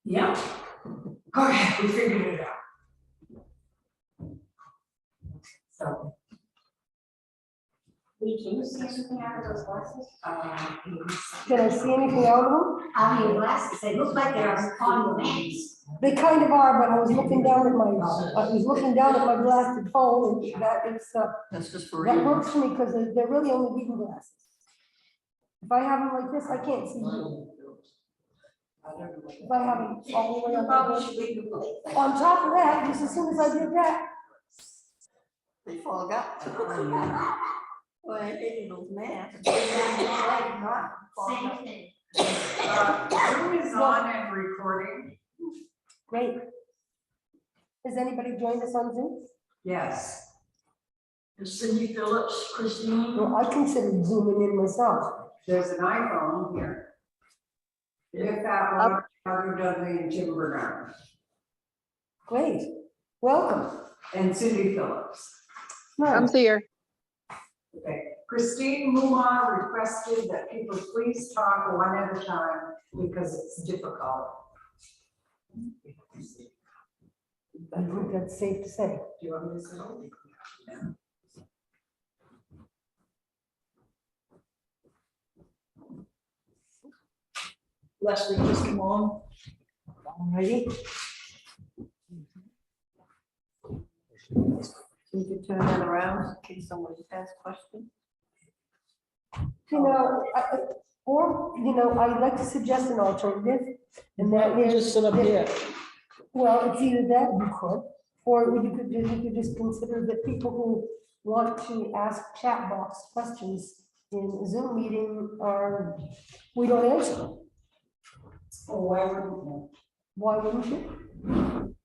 Yeah. Okay, we figured it out. So. Lee, can you see anything out of those glasses? Can I see anything out of them? Out of your glasses, they look like they're on your lens. They kind of are, but I was looking down at my blasted phone, and that is, That's just for that reading. works for me, because they're really only reading glasses. If I have them like this, I can't see you. If I have them all the way up, on top of that, just as soon as I did that, They fog up. Well, I hated those masks. Same thing. Zoom is on and recording. great. Has anybody joined us on Zoom? Yes. Cindy Phillips, Christine. Well, I considered zooming in myself. There's an iPhone here. If that one, Margaret Dudley and Jim Bernard. Great, welcome. And Cindy Phillips. I'm Nice. here. Okay. Christine Muma requested that people please talk one at a time because it's difficult. I think that's safe to say. Do you want me to say? Yeah. Leslie, just come on. Alrighty. You can turn that around in case somebody has questions. You know, I'd like to suggest an alternative, and that is. Just sit up here. Well, it's either that you could, or you could just consider that people who want to ask chat box questions in a Zoom meeting are, we don't answer them. Oh, why wouldn't you? Why wouldn't you?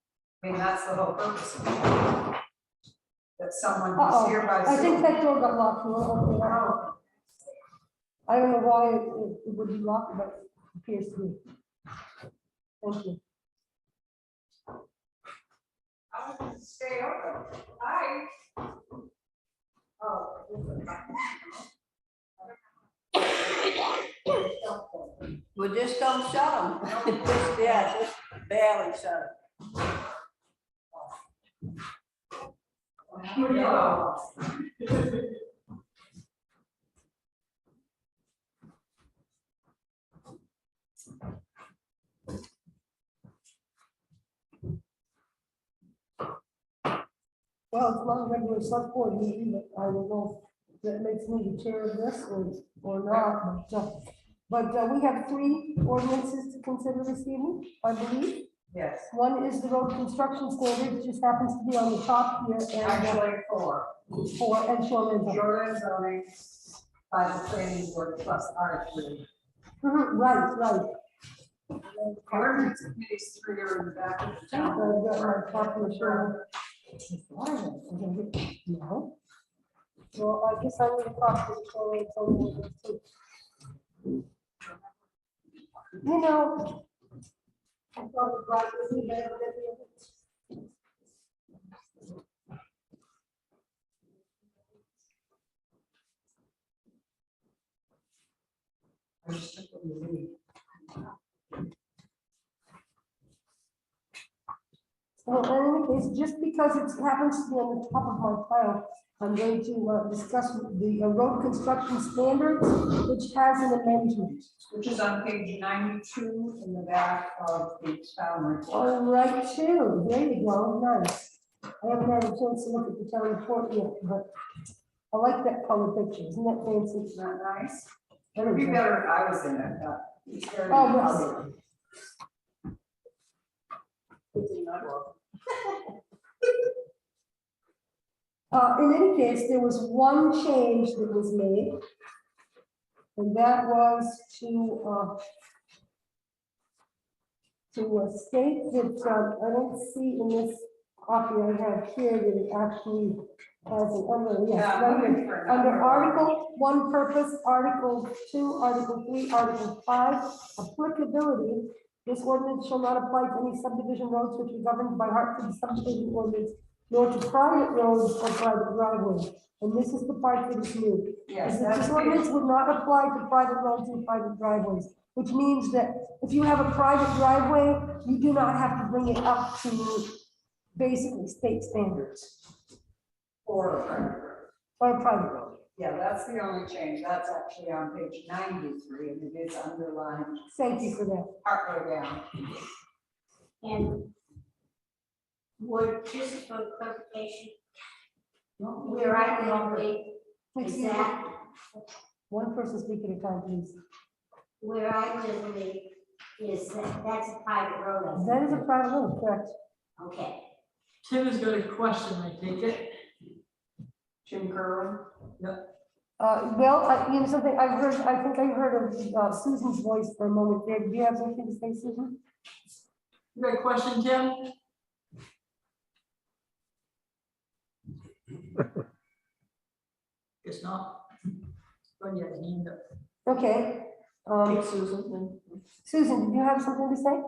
I mean, that's the whole purpose of it. That someone who's Uh-oh, here by I think Zoom. that door got locked. We'll open it up. I don't know why it would be locked, but it appears to be. Thank you. I want to stay open. Hi. Oh. Well, just don't shut them. Yeah, just barely shut Here we go. Well, it's not a regular select board meeting, but I don't know if that makes me the chair of this or not. But we have 3 ordinances to consider this evening, I believe. Yes, One is the road construction standards, just happens to be on the top here, and actually 4. 4 and shoreline zone. Shoreline zoning by the planning board plus R3. Right. Ordinance committees 3 are in the back of the I've town. got my copy of shoreline. No. Well, I guess I need a copy of the shoreline zone too. You know. I thought it brought this in there, but it- I just took what you need. Well, in any case, just because it happens to be on the top of my file, I'm going to discuss the road construction standards, which has an amendment. Which is on page 92 in the back of the town report. All right, too. There you go. Nice. I haven't had a chance to look at the town report yet, but I like that color picture. Isn't that fancy? Isn't that nice? That It'd is be nice. better if I was in it, but it's very. Oh, yes. In any case, there was one change that was made. And that was to state that, I don't see in this copy I have here that it actually has an under, yes, Yeah, right I'm looking here. for a Under number. Article 1 purpose, Article 2, Article 3, Article 5, applicability. This ordinance shall not apply to any subdivision roads which are governed by Hartford subdivision ordinance, nor to private roads or private driveways. And this is the part that is new. Yes, Is that that's this big. ordinance would not apply to private roads and private driveways. which means that if you have a private driveway, you do not have to bring it up to basically state standards Or a private road. or a private road. Yeah, that's the only change. That's actually on page 93, and it is underlined Thank you for that. partway down. And would, just for clarification, where I live, is Excuse me. that, One person speak at a time, please. where I live, is that, that's a private road, I think. That is a private road, correct? Okay. Tim has got a question, I take it. Jim Kerwin? Well, you know something, I think I heard of Susan's voice for a moment there. Do you have something to say, Susan? You got a question, Tim? Guess not. Go ahead, hand up. Okay. Hey, Susan. Susan, did you have something to say?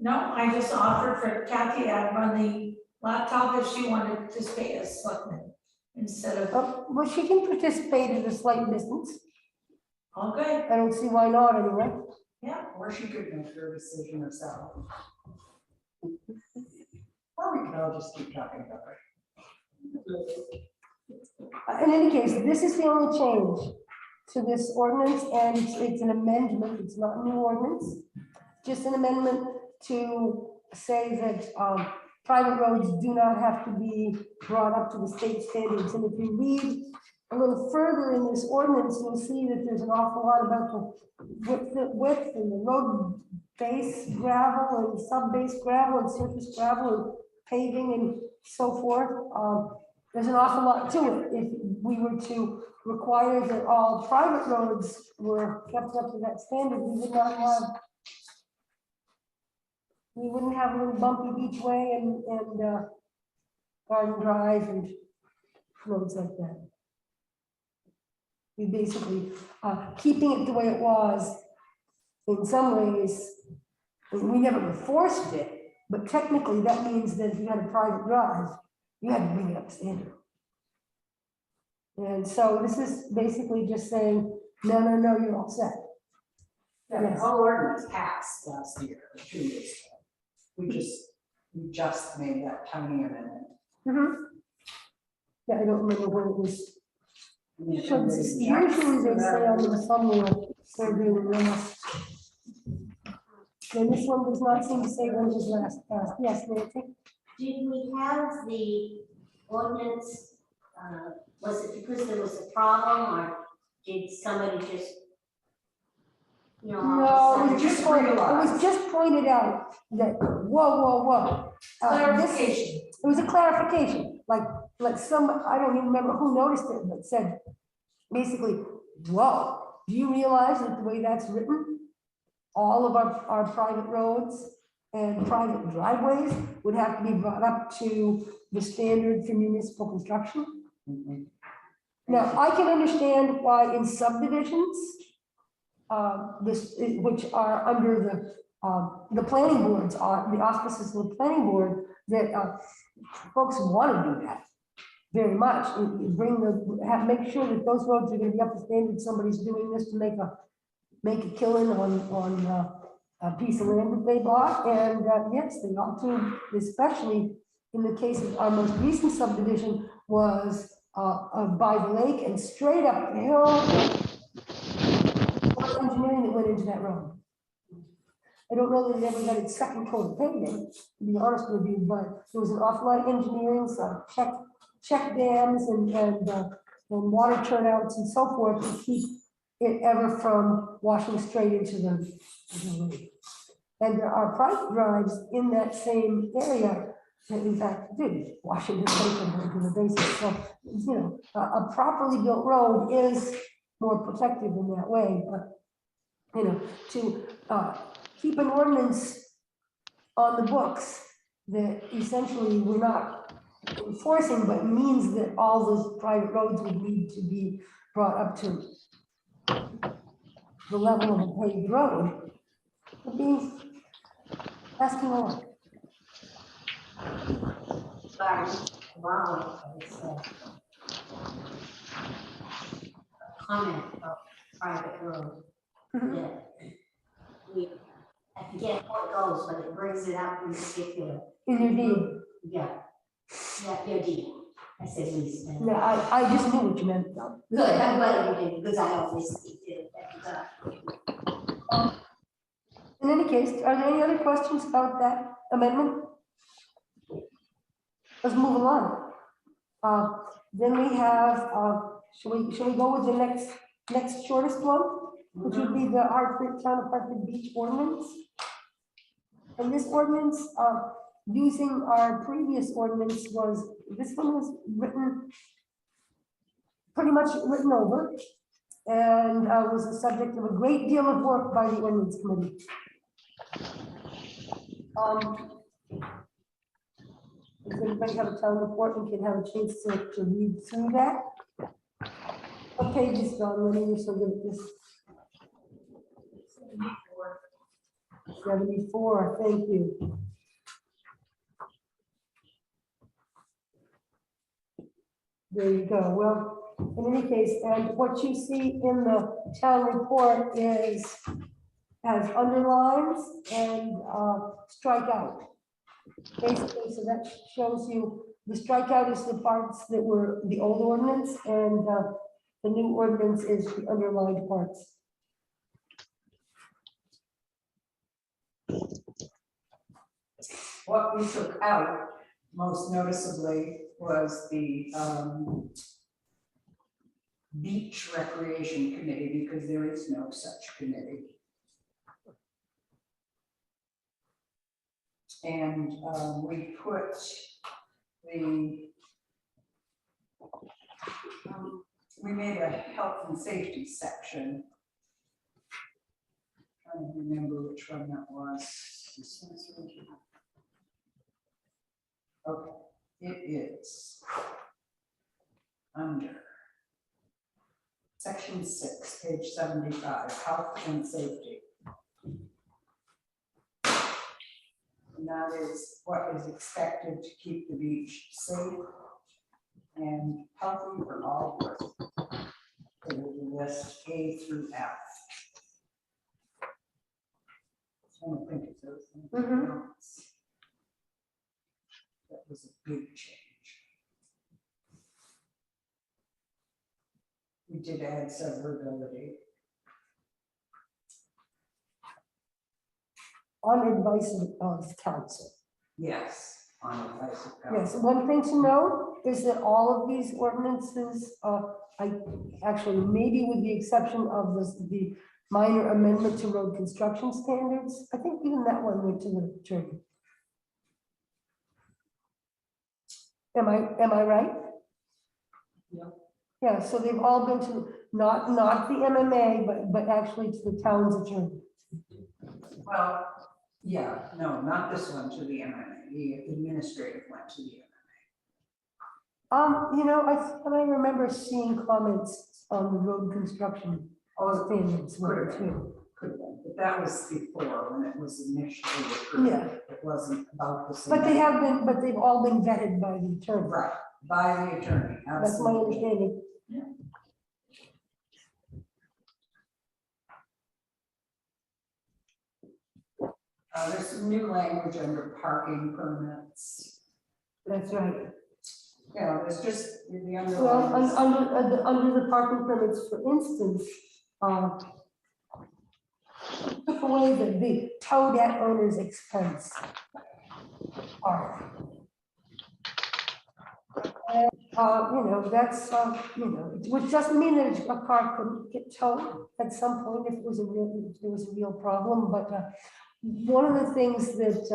No, I just offered for Kathy, I'd run the laptop if she wanted to participate as selectman instead of, Well, she can participate at a slight distance. all good, I don't see why not anyway. yeah. Or she could make her decision herself. Or we could all just keep talking about it. In any case, this is the only change to this ordinance, and it's an amendment, it's not a new ordinance. Just an amendment to say that private roads do not have to be brought up to the state standards. And if you read a little further in this ordinance, you'll see that there's an awful lot about the width and the road base gravel and sub-base gravel and surface gravel and paving and so forth. There's an awful lot to it. If we were to require that all private roads were kept up to that standard, we wouldn't have a little bumpy beachway and garden drive and roads like that. We basically, keeping it the way it was, in some ways, we never enforced it, but technically that means that if you had a private drive, you had to bring it up to standard. And so this is basically just saying, no, you're all set. Yeah, the whole ordinance passed last year, 2 years ago. We just made that tiny amendment. Yeah, I don't remember when it was. And if So anybody usually objects they to say that, on them somewhere where they were last. And this one does not seem to say when it was last passed. Yes, Nancy? Did we have the ordinance, was it because there was a problem, or did somebody just, you know? all of a No, it was sudden- just pointed out that, whoa. Clarification. It was a clarification, like some, I don't even remember who noticed it, but said, basically, whoa, do you realize that the way that's written, all of our private roads and private driveways would have to be brought up to the standard for municipal construction? Now, I can understand why in subdivisions, which are under the planning boards, the auspices of the planning board, that folks want to do that very much. Make sure that those roads are going to be up to standard. Somebody's doing this to make a killing on a piece of land that they bought, and yes, they ought to, especially in the case of our most recent subdivision was by the lake and straight up the hill. Engineering that went into that road. I don't know that it ever got its second coat of paving, to be honest with you, but there was an awful lot of engineering, so check dams and water turnouts and so forth to keep it ever from washing straight into the lake. And there are private drives in that same area that in fact did wash into the regular basis. So, you know, a properly built road is more protective in that way, but you know, to keep an ordinance on the books that essentially we're not enforcing, but means that all those private roads would need to be brought up to the level of a paved road, would be asking a lot. Wow, it's a comment about private road. Mhm. that I forget how it goes, but it brings it up in particular. In your deed. Yeah. Yeah, your deed. I said lease. No, I just knew what you meant though. Good, I'm glad you did, because I always did it at the time. In any case, are there any other questions about that amendment? Let's move along. Then we have, shall we go with the next shortest one, which would be the Hartford, Town of Hartford Beach ordinance? And this ordinance, using our previous ordinance this one was written, pretty much written over, and was the subject of a great deal of work by the ordinance committee. Does anybody have a town report and can have a chance to read through that? What page is gone, when you're so good at this? 74, thank you. There you go. Well, in any case, and what you see in the town report has underlines and strikeout. Basically, so that shows you the strikeout is the parts that were the old ordinance, and the new ordinance is the underlined parts. What we took out most noticeably was the beach recreation committee, because there is no such committee. And we put we made a health and safety section. Trying to remember which one that was. Okay, it is under section 6, page 75, health and safety. And that is what is expected to keep the beach safe and healthy for all persons. It will list A through F. I don't think it says anything else. That was a big change. We did add severability. On advice of council. Yes, on advice of council. Yes, one thing to note is that all of these ordinances, actually, maybe with the exception of the minor amendment to road construction standards, I think even that one went to the attorney. Am I right? Yeah. Yeah, so they've all been to, not the MMA, but actually to the town's attorney. Well, yeah, no, not this one to the MMA, the administrative went to the MMA. You know, I thought I remember seeing comments on the road construction standards one too. Could have been, but that was before, when it was initially approved. Yeah. It wasn't about the same. But they've all been vetted by the attorney. Right, by the attorney, That's my absolutely. understanding. There's some new language under parking permits. That's right. Yeah, there's just the Well, underlying. under the parking permits, for instance, took away the towed at owner's expense part. And, you know, that's, you know, which doesn't mean that a car couldn't get towed at some point if there was a real problem, but one of the things that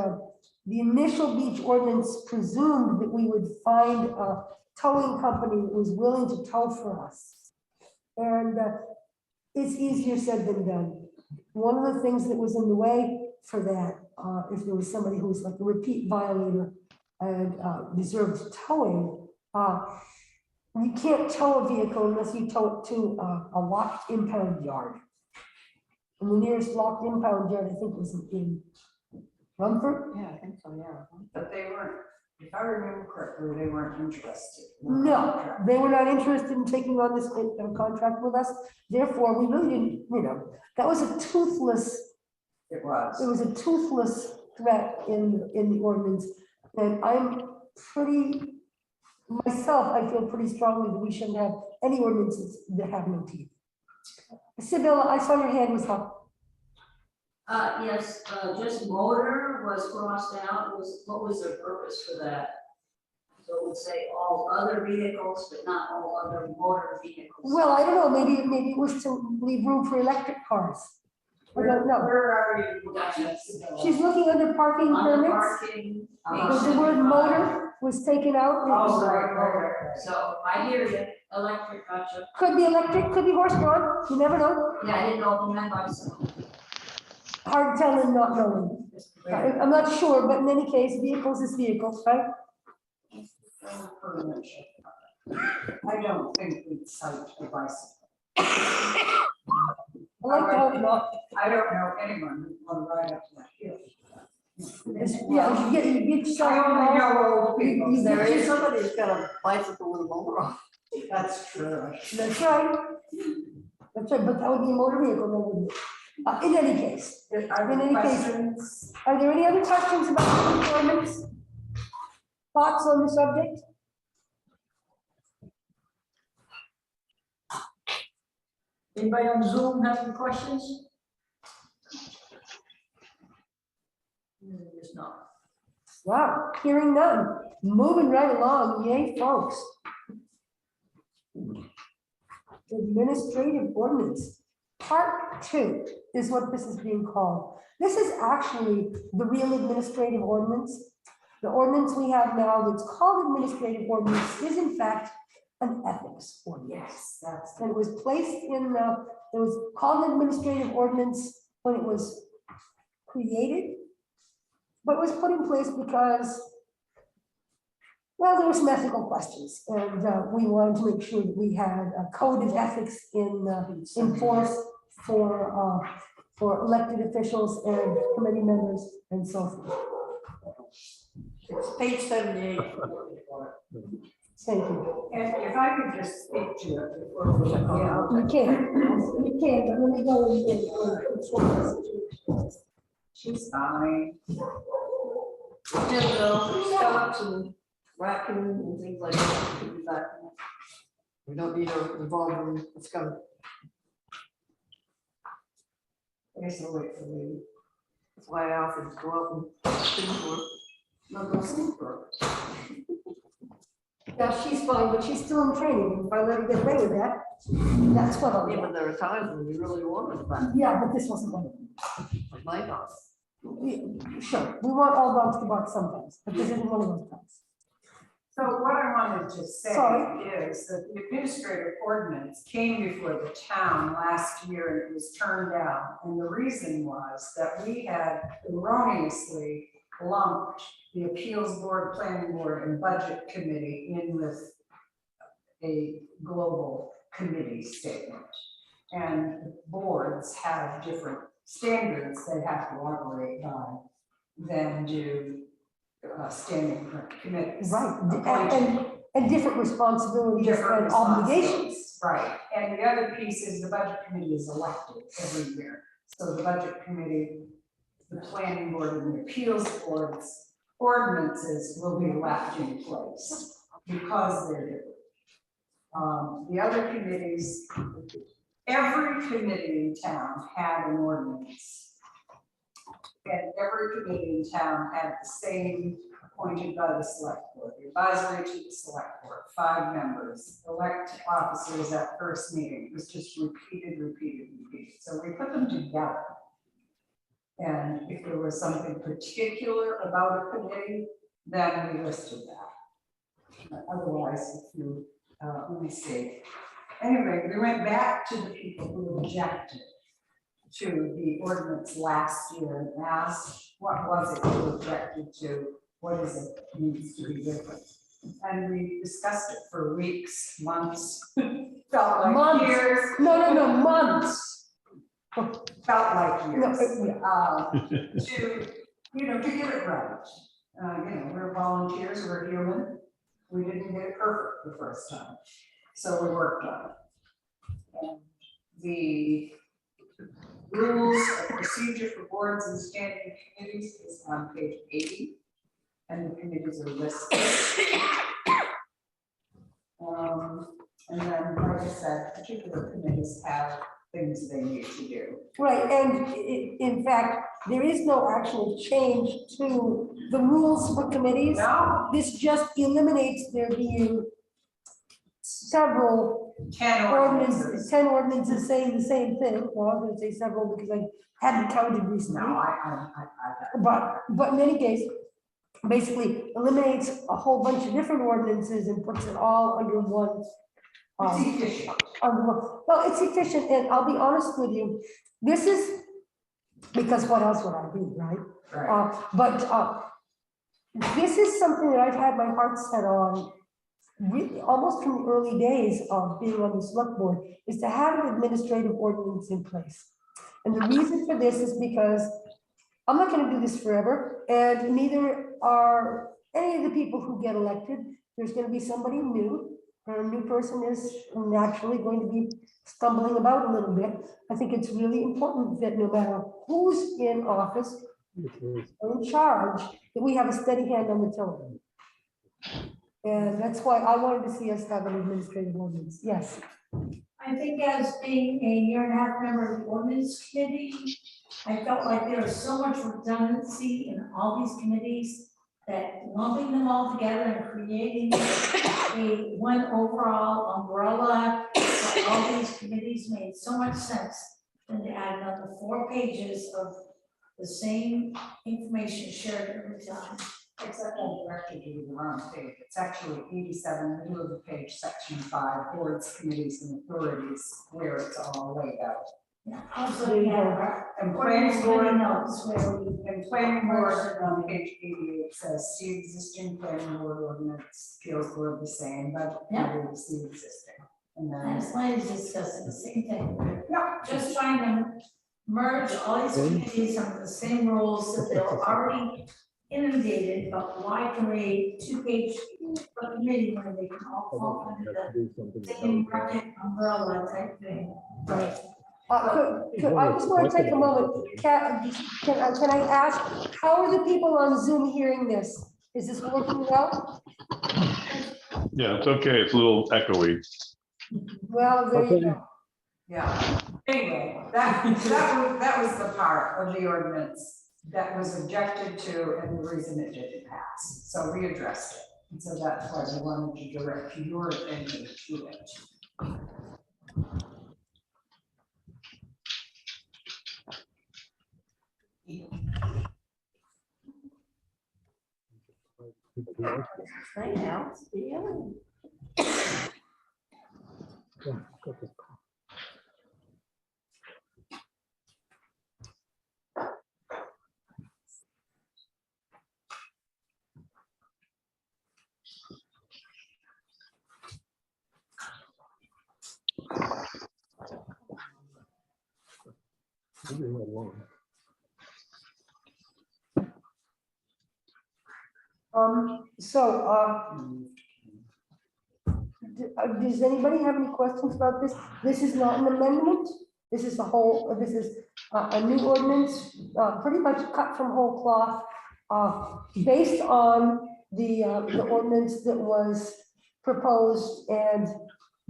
the initial beach ordinance presumed that we would find a towing company that was willing to tow for us. And it's easier said than done. One of the things that was in the way for that, if there was somebody who was like a repeat violator and deserved towing, you can't tow a vehicle unless you tow it to a locked impound yard. And the nearest locked impound yard, I think, was in Rumford. Yeah, I think so, yeah. But they weren't, if I remember correctly, they weren't interested. No, they were not interested in taking on this contract with us. Therefore, we really didn't, you know, that was a toothless It was. It was a toothless threat in the ordinance, and I'm pretty, myself, I feel pretty strongly that we shouldn't have any ordinances that have no teeth. Sibylla, I saw your hand was up. Yes, just motor was crossed out, what was the purpose for that? So it would say all other vehicles, but not all other motor vehicles. Well, I don't know, maybe it was to leave room for electric cars. I don't know. Where are you? Gotcha. She's looking under parking On the permits. parking. The word motor was taken out. Oh, right. So I hear you, electric, gotcha. Could be electric, could be horse-drawn, you never know. Yeah, I didn't know if you meant bicycle. Hard telling, not knowing. I'm not sure, but in any case, vehicles is vehicles, right? I don't think we'd cite a bicycle. I like to hope not. I don't know anyone who'd want to ride up that hill. Yeah, you get yourself. I only know old people. There is somebody who's got a bicycle with a motor on. That's true. That's right. That's right, but that would be a motor vehicle, that would be. In any case, Are In there any case- questions? are there any other questions about the performance? Thoughts on the subject? Anybody on Zoom have any questions? It's not. Wow, hearing none, moving right along, yay, folks. Administrative ordinance, part 2 is what this is being called. This is actually the real administrative ordinance. The ordinance we have now that's called administrative ordinance is in fact an ethics ordinance. Yes, that's. And it was placed in, it was called an administrative ordinance when it was created, but it was put in place because, well, there were some ethical questions, and we wanted to make sure that we had a code of ethics in force for elected officials and committee members and so forth. It's page 78. Thank you. And if I could just speak to it before we, You can, but let me go in. she's fine. Just skunks and raccoons and things like that. Could be back. We don't need a revolver and a skunk. I guess I'll wait for you. That's why I often go out and sing for her. No, go sleep for Yeah, she's fine, but she's still in training. If I let her get away with that, that's what I'll Yeah, do. but there are times when we really want it back, Yeah, but this wasn't one of them. like my dog. Sure, we want all dogs to bark sometimes, but this isn't one of those times. So what I wanted to say Sorry. is that the administrative ordinance came before the town last year and it was turned down. And the reason was that we had erroneously lumped the appeals board, planning board, and budget committee in with a global committee statement. And boards have different standards they have to operate by than do standing committees. Right, Appointed. and different responsibilities Different and obligations. responsibilities, right, and the other piece is the budget committee is elected every year. So the budget committee, the planning board and the appeals board's ordinances will be left in place because they're different. The other committees, every committee in town had an ordinance. And every committee in town had the same appointed by the select board, the advisory to the select board, 5 members, elect officers at first meeting. It was just repeated. So we put them together. And if there was something particular about a committee, then we listed that. Otherwise, if you, let me see. Anyway, we went back to the people who objected to the ordinance last year and asked, what was it you objected to? What is it needs to be different? And we discussed it for weeks, months, felt like Months. years. No, months. Felt like No, years. yeah. To get it right. We're volunteers, we're human. We didn't get it perfect the first time. So we worked on it. And the Rules of procedure for boards and standing committees is on page 80. And the committees are listed. And then, like I said, particular committees have things they need to do. Right, and in fact, there is no actual change to the rules for committees. No, This just eliminates there being several 10 ordinances, ordinances. 10 ordinances saying the same thing. Well, I'm gonna say several because I hadn't counted No, recently. But in any case, basically eliminates a whole bunch of different ordinances and puts it all under one. it's efficient. Well, it's efficient, and I'll be honest with you, this is, because what else would I do, right? Right. But this is something that I've had my heart set on, really, almost from the early days of being on the select board, is to have an administrative ordinance in place. And the reason for this is because I'm not gonna do this forever, and neither are any of the people who get elected. There's gonna be somebody new. A new person is naturally going to be stumbling about a little bit. I think it's really important that no matter who's in office or in charge, that we have a steady hand on the tiller. And that's why I wanted to see us have an administrative ordinance. Yes. I think as being a year and a half member of the ordinance committee, I felt like there was so much redundancy in all these committees that lumping them all together and creating a one overall umbrella for all these committees made so much sense than to add another 4 pages of the same information shared every time. Except I directed you to the wrong page. It's actually 87, middle of the page, section 5, boards, committees, and authorities, where it's all laid out. Yeah, also, yeah, And ordinance planning board, committee notes where we. and planning board on page 88 says, see existing planning board ordinance, feels board the same, but Yeah. it's the existing. And then, That's why he's discussing the same thing. We're yeah, just trying to merge all these committees under the same rules that they're already inundated, but why create 2-page committee when they can all fall under the same market umbrella type thing? Right. I just want to take a moment. Can I ask, how are the people on Zoom hearing this? Is this working well? Yeah, it's okay. It's a little echoey. Well, there you go. yeah. Anyway, that was the part of the ordinance that was objected to and the reason it didn't pass. So we addressed it. And so that's why we wanted to direct your attention to it. Right now, it's the Does anybody have any questions about this? This is not an amendment. This is this is a new ordinance, pretty much cut from whole cloth, based on the ordinance that was proposed and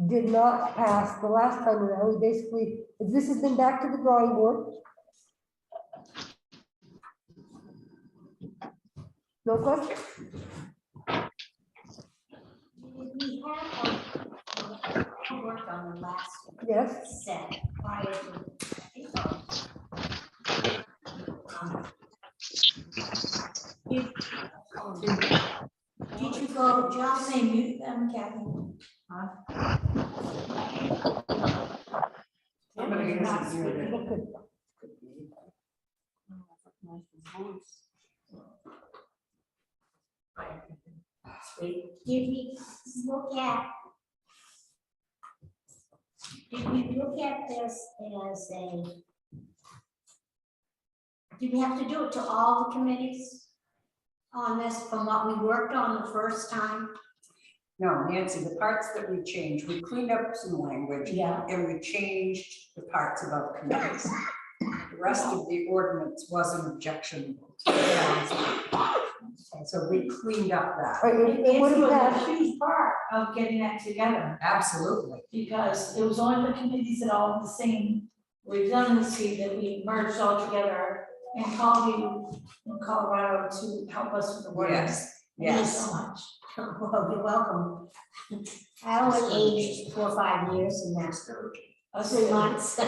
did not pass the last time around. Basically, this has been back to the drawing board. No question? We have worked on the last Yes. set prior to, I think, did you go, just Say mute them, Kathy. Somebody has to do it. did we look at this as a, did we have to do it to all the committees on this from what we worked on the first time? No, Nancy, the parts that we changed, we cleaned up some language. Yeah. And we changed the parts about committees. The rest of the ordinance wasn't objectionable. And so we cleaned up that. Right, it would It was have a passed. huge part of getting that together, Absolutely. because it was only the committees that all had the same redundancy that we merged all together and called you in Colorado to help us with the ordinance. Yes, Thank you yes. so much. Well, you're welcome. I only aged 4 or 5 years in that, Us 3 too. months. Oh,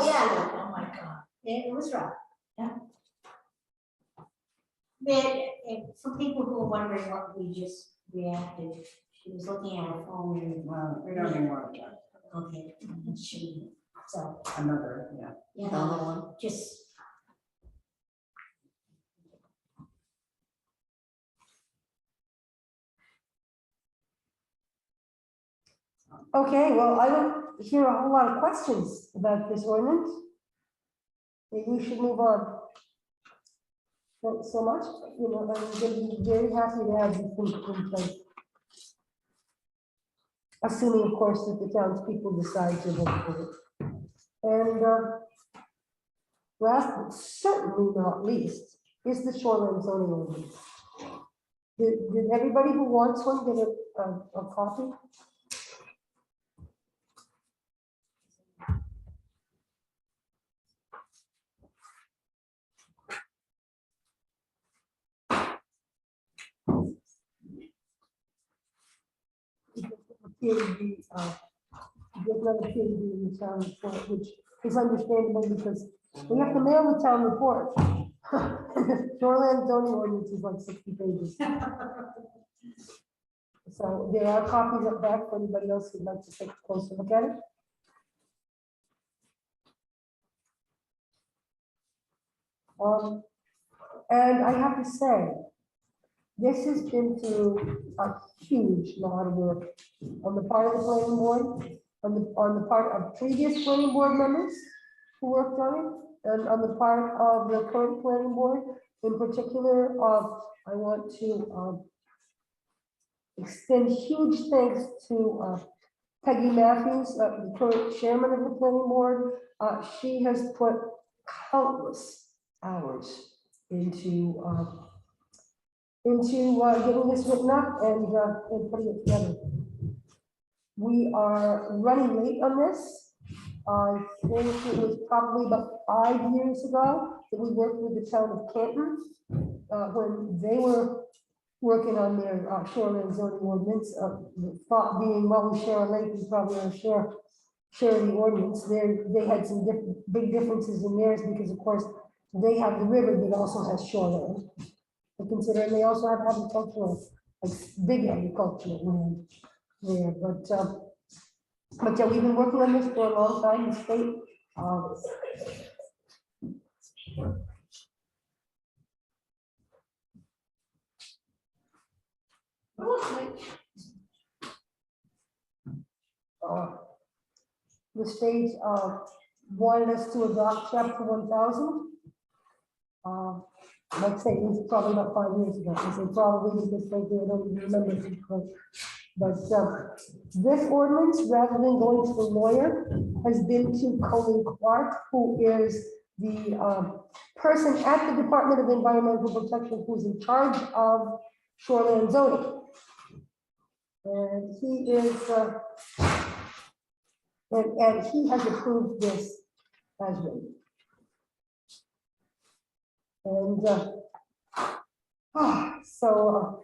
yeah, Oh, my God. it was rough. Yeah. But for people who are wondering what we just reacted, she was looking at her phone and, Well, we don't even want to talk. okay, she, so, Another, yeah. you Another know, one. just. Okay, well, I don't hear a whole lot of questions about this ordinance. Maybe we should move on. So much, I'm going to be very happy to have these things in place. Assuming, of course, that the townspeople decide to vote for it. And last, but certainly not least, is the shoreline zoning ordinance. Did everybody who wants one get a copy? Appear to be, does not appear to be in the town report, which is understandable because we have to mail the town report. Shoreline zoning ordinance is like 60 pages. So there are copies of that for anybody else who'd like to take a closer look at it. And I have to say, this has been through a huge lot of work on the part of the planning board, on the part of previous planning board members who worked on it, and on the part of the current planning board. In particular, I want to extend huge thanks to Peggy Matthews, the current chairman of the planning board. She has put countless hours into getting this written up and putting it together. We are running late on this. I think it was probably about 5 years ago that we worked with the town of Canton when they were working on their shoreline zoning ordinance. The thought being, well, we share a lake, we probably ought to share the ordinance. They had some big differences in theirs because, of course, they have the river that also has shoreline. Considering they also have agricultural, like big agricultural land there, but yeah, we've been working on this for a long time. The state, the state wanted us to adopt chapter 1000. Let's say it was probably about 5 years ago. I say probably because frankly I don't even remember it correctly. But this ordinance, rather than going to the lawyer, has been to Colin Clark, who is the person at the Department of Environmental Protection who's in charge of shoreline zoning. And he is, and he has approved this as written. And so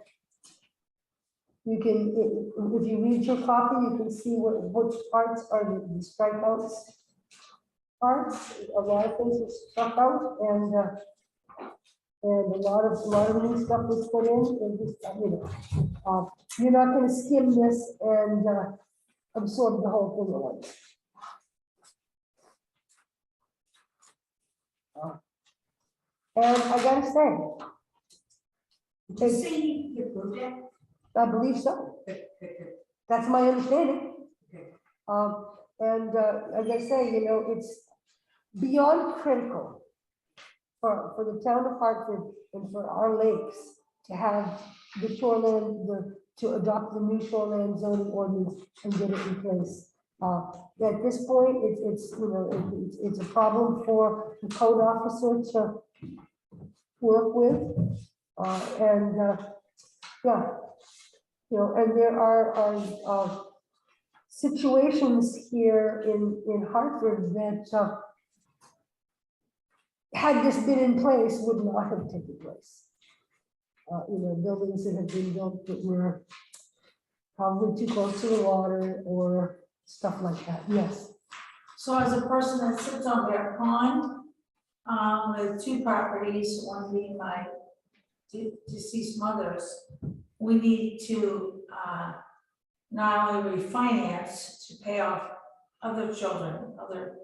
you can, if you read your copy, you can see which parts are the strikeouts parts. A lot of things are struck out, and a lot of new stuff was put in. And just, you're not going to skim this and absorb the whole thing at once. And I gotta say, Did you say you approved it? I believe so. That's my understanding. And as I say, it's beyond critical for the town of Hartford and for our lakes to have the shoreline, to adopt the new shoreline zoning ordinance and get it in place. At this point, it's, you know, it's a problem for the code officer to work with. Yeah, you know, and there are situations here in Hartford that had this been in place would not have taken place. You know, buildings that have been built that were probably too close to the water or stuff like that, yes. So as a person that sits on Bear Pond, with two properties, one being my deceased mother's, we need to, not only refinance to pay off other children, other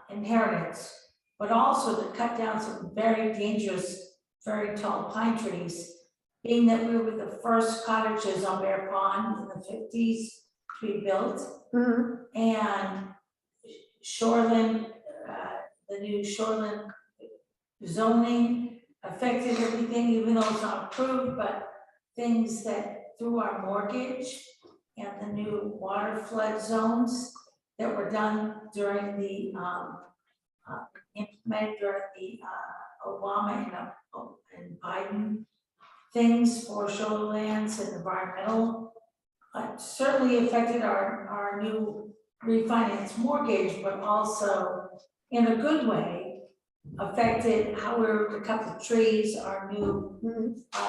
inheritance, but also to cut down some very dangerous, very tall pine trees, being that we were the first cottages on Bear Pond in the 50s to be built. And shoreline, the new shoreline zoning affected everything, even though it's not approved, but things that through our mortgage and the new water flood zones that were done during the, implemented during the Obama and Biden things for shorelands and environmental, certainly affected our new refinance mortgage, but also in a good way, affected how we were to cut the trees. Our new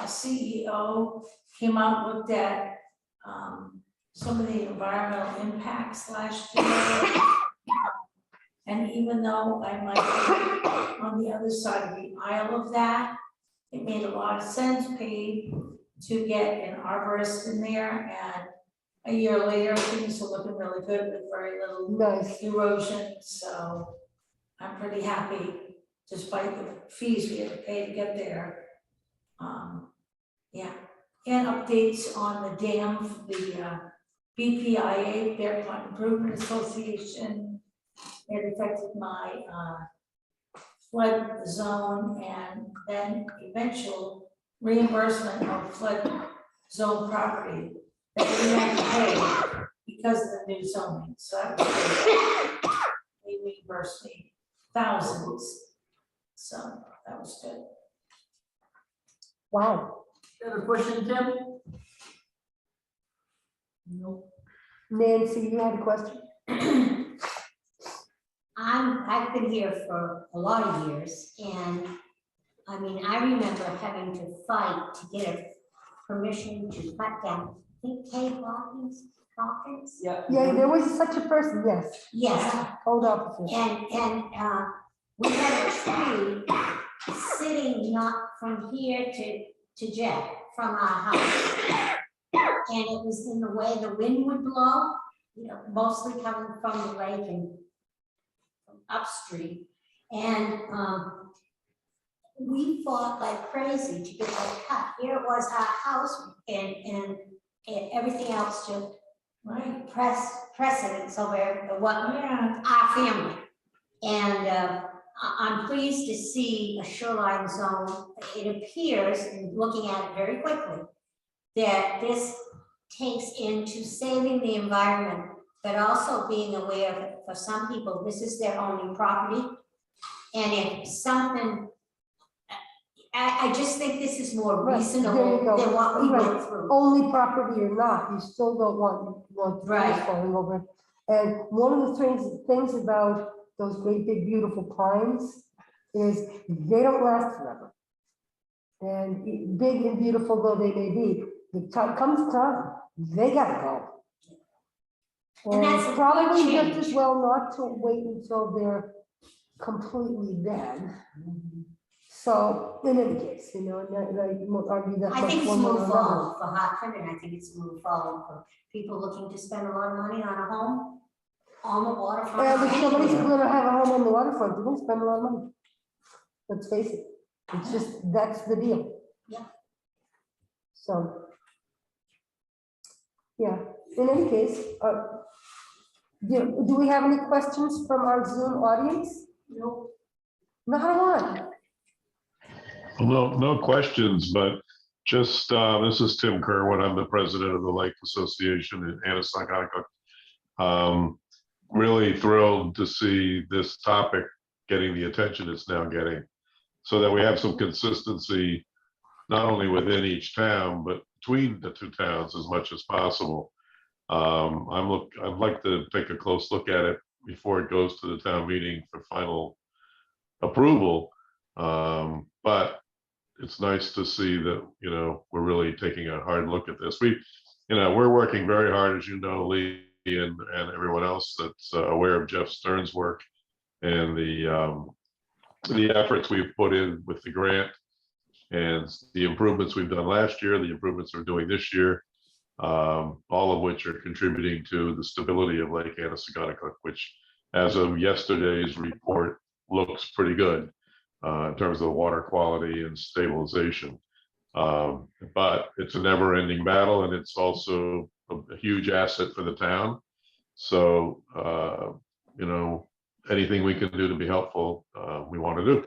CEO came out, looked at some of the environmental impacts last year. And even though I might be on the other side of the aisle of that, it made a lot of sense, paid to get an arborist in there, and a year later, things are looking really good with very little Nice. erosion, so I'm pretty happy, despite the fees we had to pay to get there. Yeah, and updates on the dam, the BPIA, Bear Pond Improvement Association. It affected my flood zone and then eventual reimbursement of flood zone property that we had to pay because of the new zoning. So that was good. They reimbursed me thousands. So that was good. Wow. Got a question, Tim? No. Nancy, you had a question? I've been here for a lot of years, and I mean, I remember having to fight to get a permission to cut down, I think Kay Hawkins. Yeah. Yeah, there was such a person, yes, Yes, code officer. and we had a tree sitting not from here to Jeff, from our house. And it was in the way the wind would blow, you know, mostly coming from the lake and from upstream. And we fought like crazy to get that cut. Here it was our house and everything else just precedence over what our family. And I'm pleased to see a shoreline zone. It appears, in looking at it very quickly, that this takes into saving the environment, but also being aware that for some people, this is their only property. And if something, I just think this is more Right, reasonable there you go. than what we Right. went through. Only property or not, you still don't want Right. trees falling over. And one of the things about those great big beautiful pines is they don't last forever. And big and beautiful though they may be, the time comes time, they gotta go. And that's a And good probably just change. as well not to wait until they're completely dead. So in any case, you know, and I won't argue that I much think it's one way or smooth another. falling for Hartford, and I think it's smooth falling for people looking to spend a lot of money on a home on the waterfront. And or if somebody's anywhere. gonna have a home on the waterfront, they're gonna spend a lot of money. Let's face it, it's just, that's the deal. Yeah. So. Yeah, in any case, do we have any questions from our Zoom audience? Nope. Not one. No questions, but Just, this is Tim Kerwin. I'm the president of the Lake Association in Annisaganacook. Really thrilled to see this topic getting the attention it's now getting, so that we have some consistency, not only within each town, but between the two towns as much as possible. I'd like to take a close look at it before it goes to the town meeting for final approval. But it's nice to see that, we're really taking a hard look at this. We're working very hard, as you know, Lee and everyone else that's aware of Jeff Stern's work and the efforts we've put in with the grant and the improvements we've done last year, the improvements we're doing this year, all of which are contributing to the stability of Lake Annisaganacook, which as of yesterday's report looks pretty good in terms of the water quality and stabilization. But it's a never-ending battle, and it's also a huge asset for the town. So, anything we can do to be helpful, we want to do.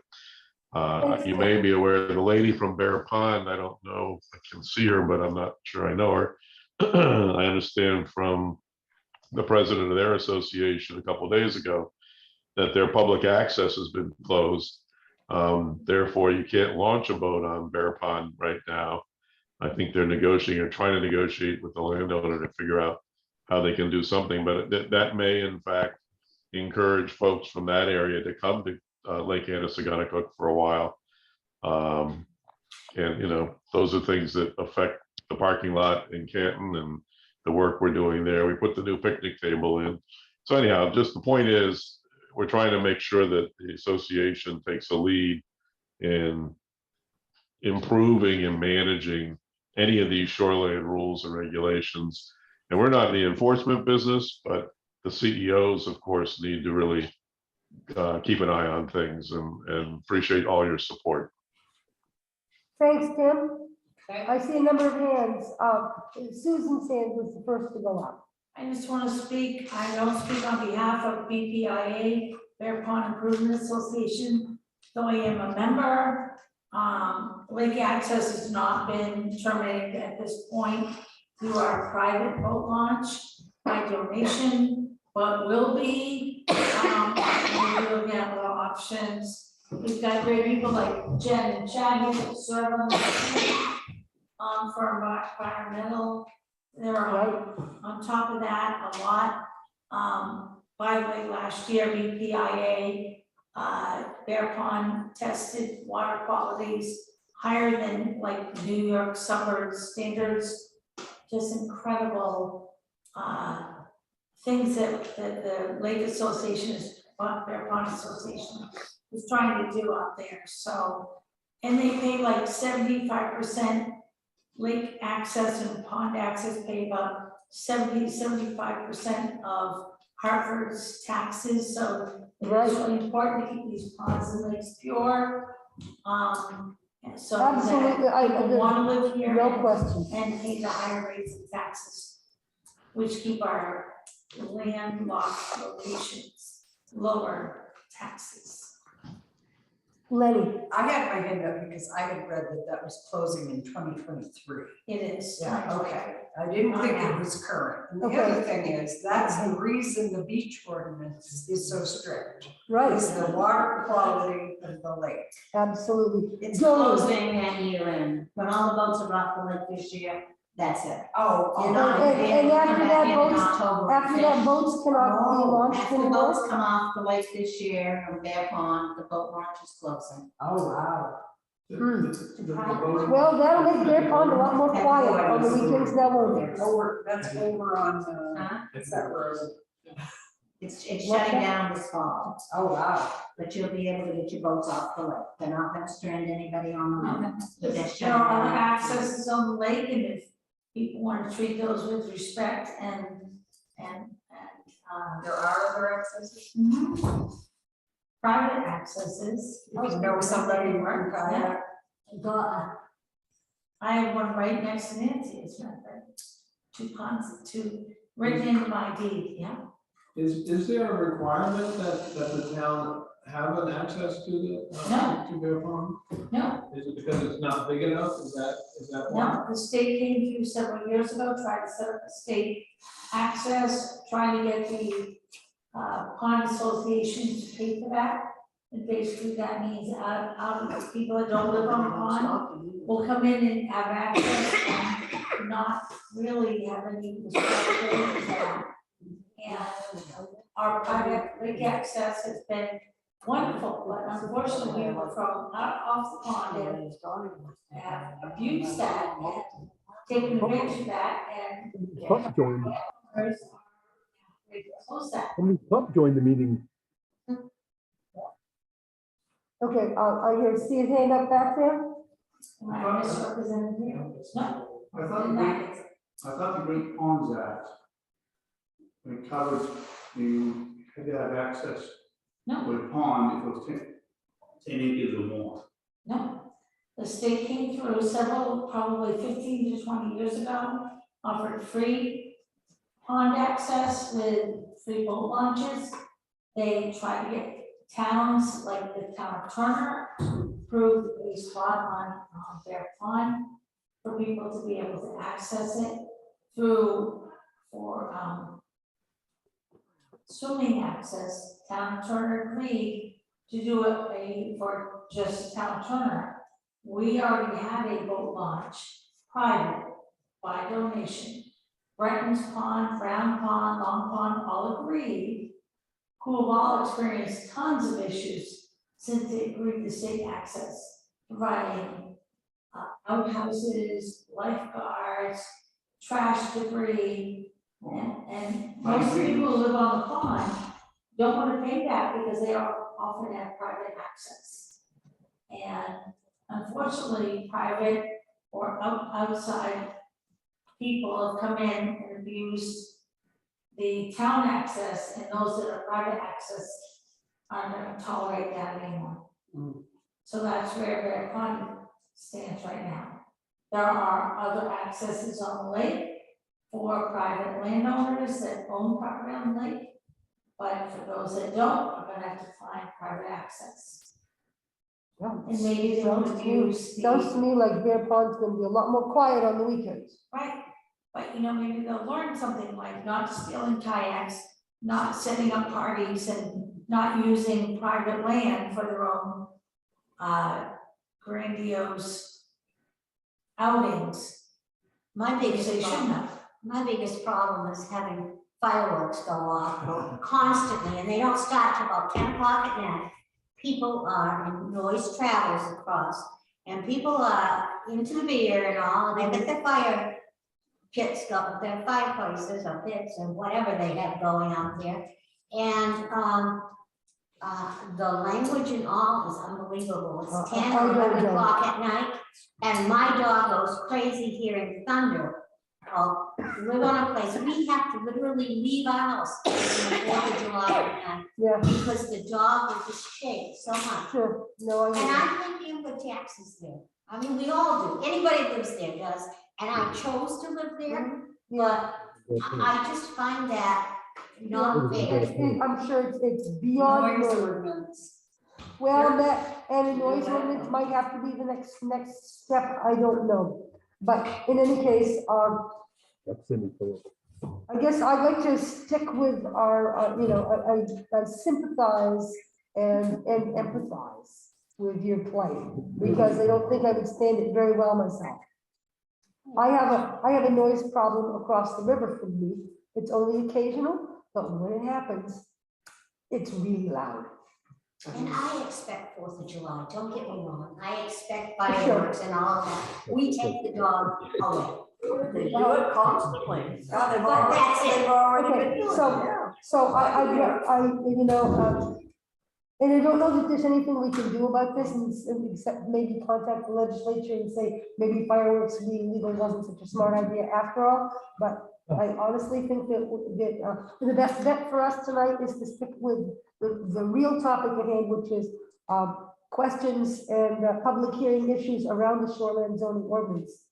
You may be aware, the lady from Bear Pond, I don't know if I can see her, but I'm not sure I know her. I understand from the president of their association a couple of days ago that their public access has been closed. Therefore, you can't launch a boat on Bear Pond right now. I think they're negotiating or trying to negotiate with the landowner to figure out how they can do something, but that may in fact encourage folks from that area to come to Lake Annisaganacook for a while. And those are things that affect the parking lot in Canton and the work we're doing there. We put the new picnic table in. So anyhow, just the point is, we're trying to make sure that the association takes a lead in improving and managing any of these shoreline rules and regulations. And we're not in the enforcement business, but the CEOs, of course, need to really keep an eye on things, and appreciate all your support. Thanks, Tim. I see a number of hands. Susan's hand was the first to go up. I just want to speak, I don't speak on behalf of BPIA, Bear Pond Improvement Association, though I am a member. Lake access has not been terminated at this point through our private boat launch by donation, but will be. We're looking at other options. We've got great people like Jen and Chad who serve on the for environmental. They're on top of that a lot. By the way, last year BPIA Bear Pond tested water qualities higher than like New York suburbs standards. Just incredible things that the Lake Association Bear Pond Association is trying to do out there. So, and they pay like 75%. Lake access and pond access pay about 70–75% of Hartford's taxes. So it's really important to keep these ponds and lakes pure. And so Absolutely, I want to live here. No question. And pay the higher rates of taxes, which keep our landlocked locations lower taxes. Lenny. I had my hand up because I had read that was closing in 2023. It is. Yeah, okay. I didn't think it was current. And the other thing is, that's the reason the beach ordinance is so strict. Right. Is the water quality of the lake. Absolutely. It's closing and year in. When all the boats are off the lake this year, that's it. Oh, You're oh, not And after come that, back in October. after that, boats cannot be launched After the anymore. boats come off the lake this year from Bear Pond, the boat launch is closing. oh, wow. Well, that'll make Bear Pond a lot more quiet on the weekends now, won't it? That's over on, Huh? what's that road? It's shutting down this fall, Oh, wow. but you'll be able to get your boats off the lake. They're not gonna strand anybody on the lake. But they're There shutting are other down. accesses on the lake, and if people want to treat those with respect and There are other accesses? private accesses. If you know somebody who can kayak. I have one right next to Nancy, as a matter of fact. 2 ponds, 2 written into my deed, yeah. Is there a requirement that the town have an access to the, No. to Bear Pond? No, Is it because it's not big enough? Is that why? No, the state came through several years ago, tried to set up a state access, trying to get the pond associations to pay for that. And basically that means out of the people that don't live on the pond will come in and have access and not really have any responsibility for that. And our private lake access has been wonderful, but unfortunately we were from out off the pond and have abused that and taken advantage of that and. Trump joined, We close that. Trump joined the meeting. Okay, I hear Steve's hand up back there. Am I misrepresenting you? No. I thought the Great Ponds Act, when it covers, you had to have access No. to a pond if it was 10 acres or more. No, the state came through several, probably 15 to 20 years ago, offered free pond access with free boat launches. They tried to get towns like the town of Turner to approve a spot on their pond for people to be able to access it through for swimming access. Town of Turner agreed to do it for just town of Turner. We already have a boat launch, private, by donation. Brenton's Pond, Brown Pond, Long Pond, all agreed, who have all experienced tons of issues since they agreed to state access, providing outhouses, lifeguards, trash debris, and most people who live on the pond don't want to pay that because they are often have private access. And unfortunately, private or outside people have come in and abused the town access, and those that are private access aren't going to tolerate that anymore. So that's where Bear Pond stands right now. There are other accesses on the lake for private landowners that own property on the lake, but for those that don't, are going to have to find private access. Yeah. And maybe they won't abuse the. Sounds to me like Bear Pond's gonna be a lot more quiet on the weekends. Right, but you know, maybe they'll learn something like not stealing kayaks, not setting up parties and not using private land for their own grandiose outings. My biggest They shouldn't problem, have. my biggest problem is having fireworks go off constantly, and they don't start till about 10 o'clock at night. People are, and noise travels across, and people are into the beer and all, and they get their fire pits going, their fireplaces or pits and whatever they have going out there. And the language and all is unbelievable. It's 10 or 11 o'clock at night, and my dog goes crazy hearing thunder. Well, we live on a place, we have to literally leave our house on the 4th of July at night Yeah, because the dog will just shake so much. sure, no, And I I'm paying for taxes there. I mean, we all do. Anybody that lives there does. And I chose to live there, but I just find that not fair. I'm sure it's beyond Noise noise. ordinance. Well, that, and a noise ordinance might have to be the next step, I don't know. But in any case, That's Cindy Phillips. I guess I'd like to stick with our, you know, I sympathize and empathize with your plight, because I don't think I would stand it very well myself. I have a noise problem across the river from me. It's only occasional, but when it happens, it's really loud. And I expect 4th of July, don't get me wrong. I expect fireworks and all of that. We take the dog away. They do it constantly. God, they've But that's it. already Okay, been doing so- it. So I, you know, and I don't know that there's anything we can do about this, and except maybe contact the legislature and say, maybe fireworks being legal wasn't such a smart idea after all, but I honestly think that the best bet for us tonight is to stick with the real topic at hand, which is questions and public hearing issues around the shoreline zoning ordinance.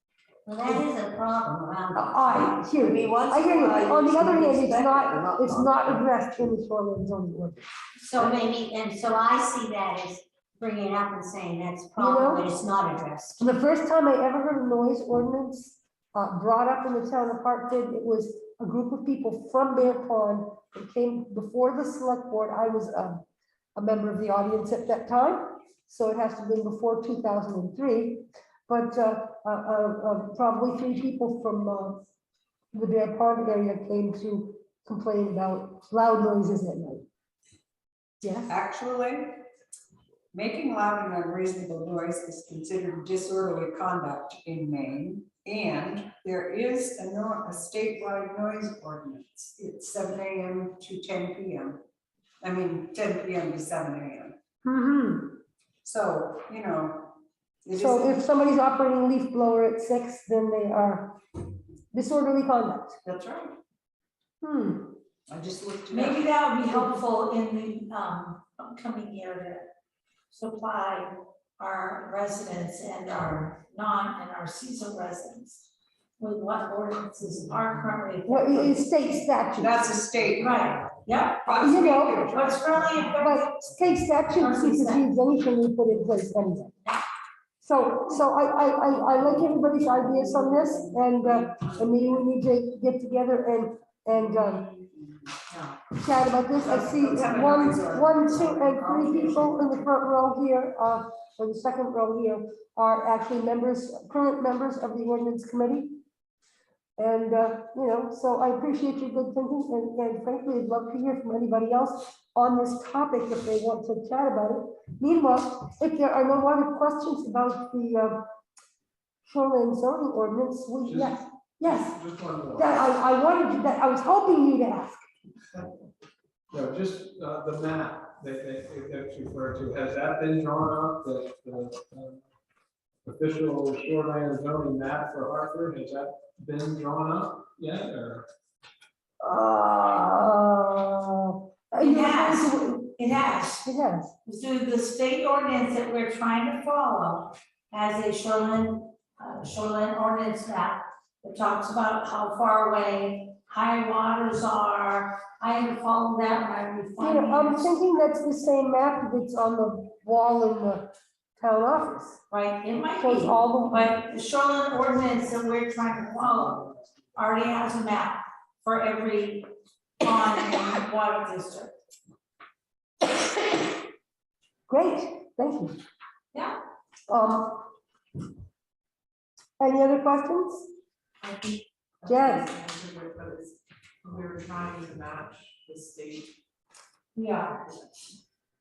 Well, that is a problem around. I hear you. I hear you. On the other hand, it's not addressed in the shoreline zoning ordinance. So maybe, and so I see that as bringing it up and saying that's a problem, but it's not addressed. The first time I ever heard a noise ordinance brought up in the town of Hartford, it was a group of people from Bear Pond that came before the select board. I was a member of the audience at that time, so it has to have been before 2003. But probably 3 people from the Bear Pond area came to complain about loud noises at night. Yes. Actually, making loud and unreasonable noise is considered disorderly conduct in Maine. And there is a statewide noise ordinance. It's 7 a.m. to 10 p.m. I mean, 10 p.m. to 7 a.m. Mm-hmm. So, you know. So if somebody's operating a leaf blower at 6, then they are disorderly conduct. That's right. I just looked it up. Maybe that would be helpful in the upcoming year to supply our residents and our seasonal residents with what ordinances are currently. What is state statute? That's a state. Right, yeah. You know, What's really important. but state statute supersedes anything we put in place anyway. So I like everybody's ideas on this, and maybe we need to get together and chat about this. I see 1, 2, and 3 people in the front row here, or the second row here, are actually current members of the ordinance committee. And, you know, so I appreciate your good thinking, and frankly, I'd love to hear from anybody else on this topic if they want to chat about it. Meanwhile, if there are no other questions about the shoreline zoning ordinance, yes. Just one more. That I was hoping you'd ask. No, just the map that you referred to, has that been drawn up, the official shoreline zoning map for Hartford, has that been drawn up yet, or? It has. It has. It has. So the state ordinance that we're trying to follow has a shoreline ordinance map that talks about how far away high waters are. I had to follow that when I refined. You know, I'm thinking that's the same map that's on the wall in the town office. Right, it might Shows be, all the, but the shoreline ordinance that we're trying to follow already has a map for every pond and water district. great, thank you. Yeah. Any other questions? I think. Jen. We were trying to match the state. Yeah.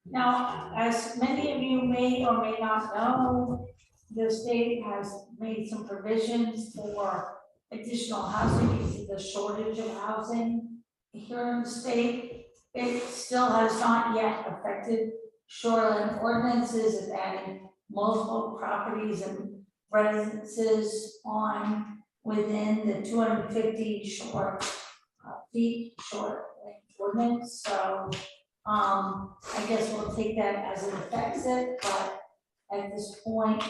Now, as many of you may or may not know, the state has made some provisions for additional housing because of the shortage of housing here in the state. It still has not yet affected shoreline ordinances of adding multiple properties and residences on within the 250 feet short ordinance. So I guess we'll take that as it affects it, but at this point,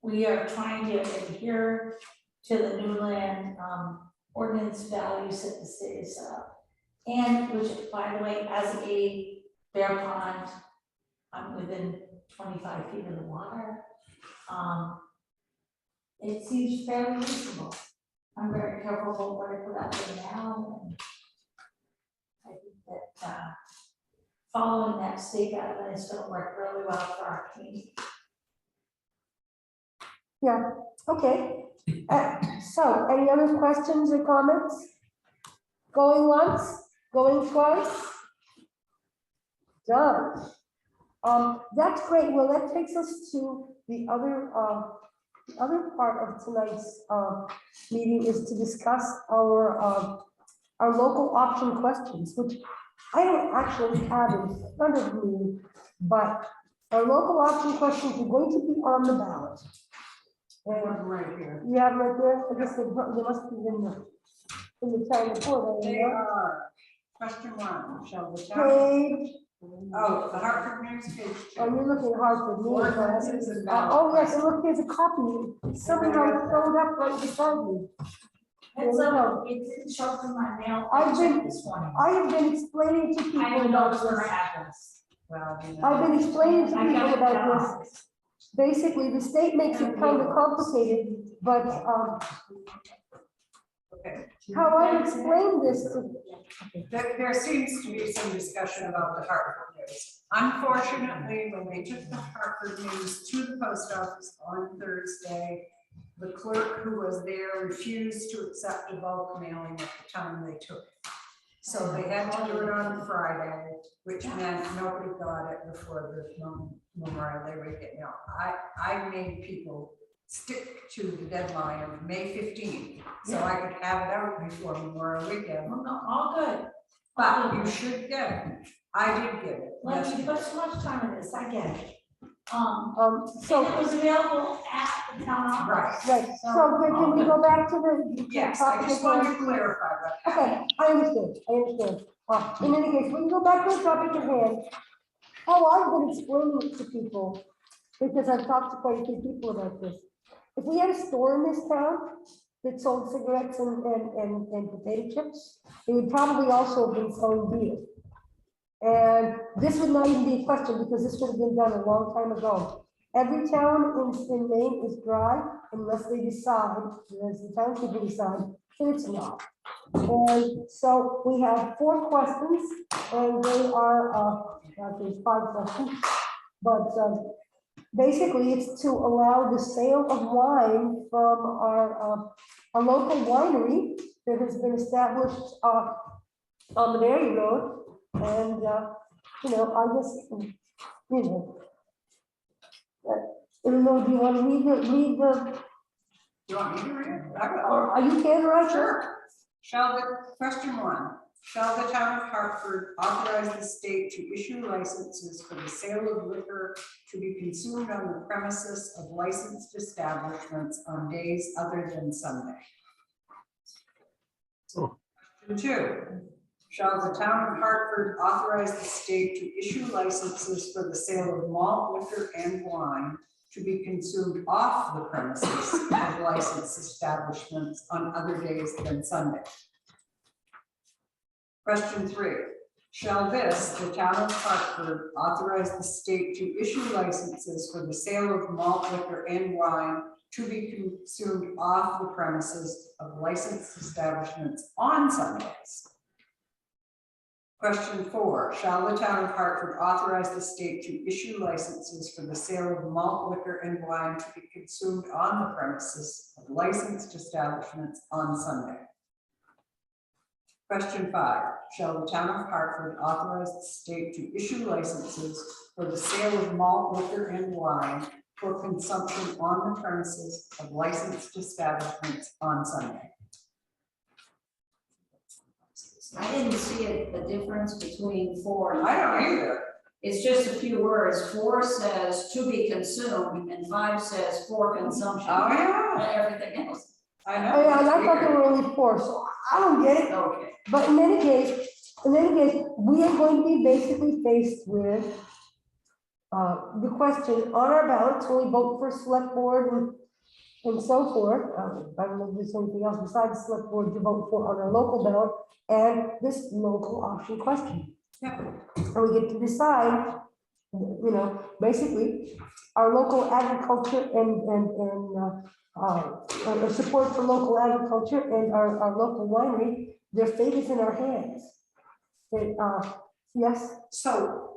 we are trying to adhere to the new land ordinance values that the state is set up. And which, by the way, as a bear pond, I'm within 25 feet of the water. It seems fairly reasonable. I'm very careful about what I put out there now. And I think that following that state guideline is going to work really well for our community. Yeah, okay. So any other questions or comments? Going once, going twice? Done. That's great. Well, that takes us to the other part of tonight's meeting is to discuss our local option questions, which I don't actually have in front of me, but our local option questions are going to be on the ballot. And Right here. you have right there, I guess they must be in the town report. They are. Question 1, shall the town, Page, oh, the Hartford News page 2. oh, you're looking hard for me. Ordinances and Oh, ballot yes, and look, here's a copy. Somehow thrown up right beside me. And so it didn't show up in my mail. I've been- this morning. I have been explaining to I people don't know about it's for my this. address. Well, I've been explaining to I got people it about down. this. Basically, the state makes it kind of complicated, but, Okay. how I explain this to, There seems to be some discussion about the Hartford News. Unfortunately, when they took the Hartford News to the post office on Thursday, the clerk who was there refused to accept a bulk mailing at the time they took it. So they had to do it on Friday, which meant nobody got it before the Memorial Day weekend. Now, I made people stick to the deadline of May 15th, so I could have it out before Memorial Weekend. Oh, no, all good. But you should get it. I did get it. Let's Yes. put so much time in this, I get it. so, So it was available at the town office. Right. right, so can we go back to the? Yes, I just wanted to clarify that. Okay, I understand. In any case, we can go back to the topic at hand. How I've been explaining it to people, because I've talked to quite a few people about this. If we had a store in this town that sold cigarettes and potato chips, it would probably also have been selling beer. And this would not even be a question because this would have been done a long time ago. Every town in Maine is dry unless they decide, as the township will decide, that it's not. And so we have 4 questions and they are, there's 5 questions, but basically it's to allow the sale of wine from our local winery that has been established on the Berry Road. And, you know, I just, you know, I don't know, do you want to read the, You want me to read it? I will. are you can right? Sure. Question 1, shall the town of Hartford authorize the state to issue licenses for the sale of liquor to be consumed on the premises of licensed establishments on days other than Sunday? Oh. Question 2, shall the town of Hartford authorize the state to issue licenses for the sale of malt liquor and wine to be consumed off the premises of licensed establishments on other days than Sunday? Question 3, shall this, the town of Hartford, authorize the state to issue licenses for the sale of malt liquor and wine to be consumed off the premises of licensed establishments on Sundays? Question 4, shall the town of Hartford authorize the state to issue licenses for the sale of malt liquor and wine to be consumed on the premises of licensed establishments on Sunday? Question 5, shall the town of Hartford authorize the state to issue licenses for the sale of malt liquor and wine for consumption on the premises of licensed establishments on Sunday? I didn't see a difference between 4 and I 5. don't either. It's just a few words. 4 says to be consumed and 5 says for consumption. Oh, yeah, Everything else. I Oh, know. yeah, and I thought there were only 4, so I don't get it. Okay. But in any case, we are going to be basically faced with the question on our ballots when we vote for select board and so forth. I don't know if there's anything else besides select board to vote for on our local ballot and this local option question. Yeah. And we get to decide, you know, basically our local agriculture and support for local agriculture and our local winery, their fate is in our hands. Yes, So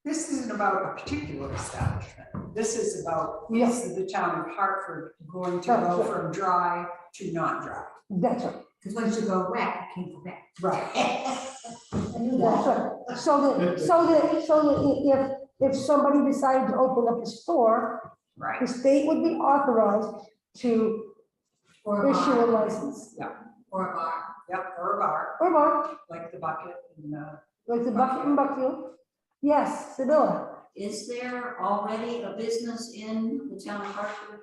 this isn't about a particular establishment. This is about, is the town of Hartford going to go from dry to not dry? that's right. Because once you go wet, you can't go back. Right. I knew That's that. right. So that if somebody decided to open up a store, Right. the state would be authorized to Or a issue a bar, license. or a bar. Yep, or a bar, Or bar, like the bucket and, like the bucket in Buckfield. Yes, Sibylla. Is there already a business in the town of Hartford?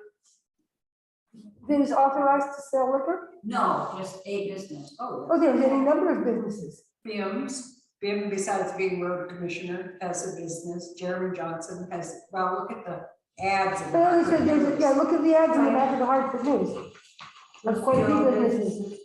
That is authorized to sell liquor? No, just a business. oh, Oh, there's any number of businesses. Bim, besides being road commissioner, has a business. Jeremy Johnson has, well, look at the ads. in the Well, they said Hartford yeah, News. look at the ads in the back of the Hartford News. There's quite a few businesses.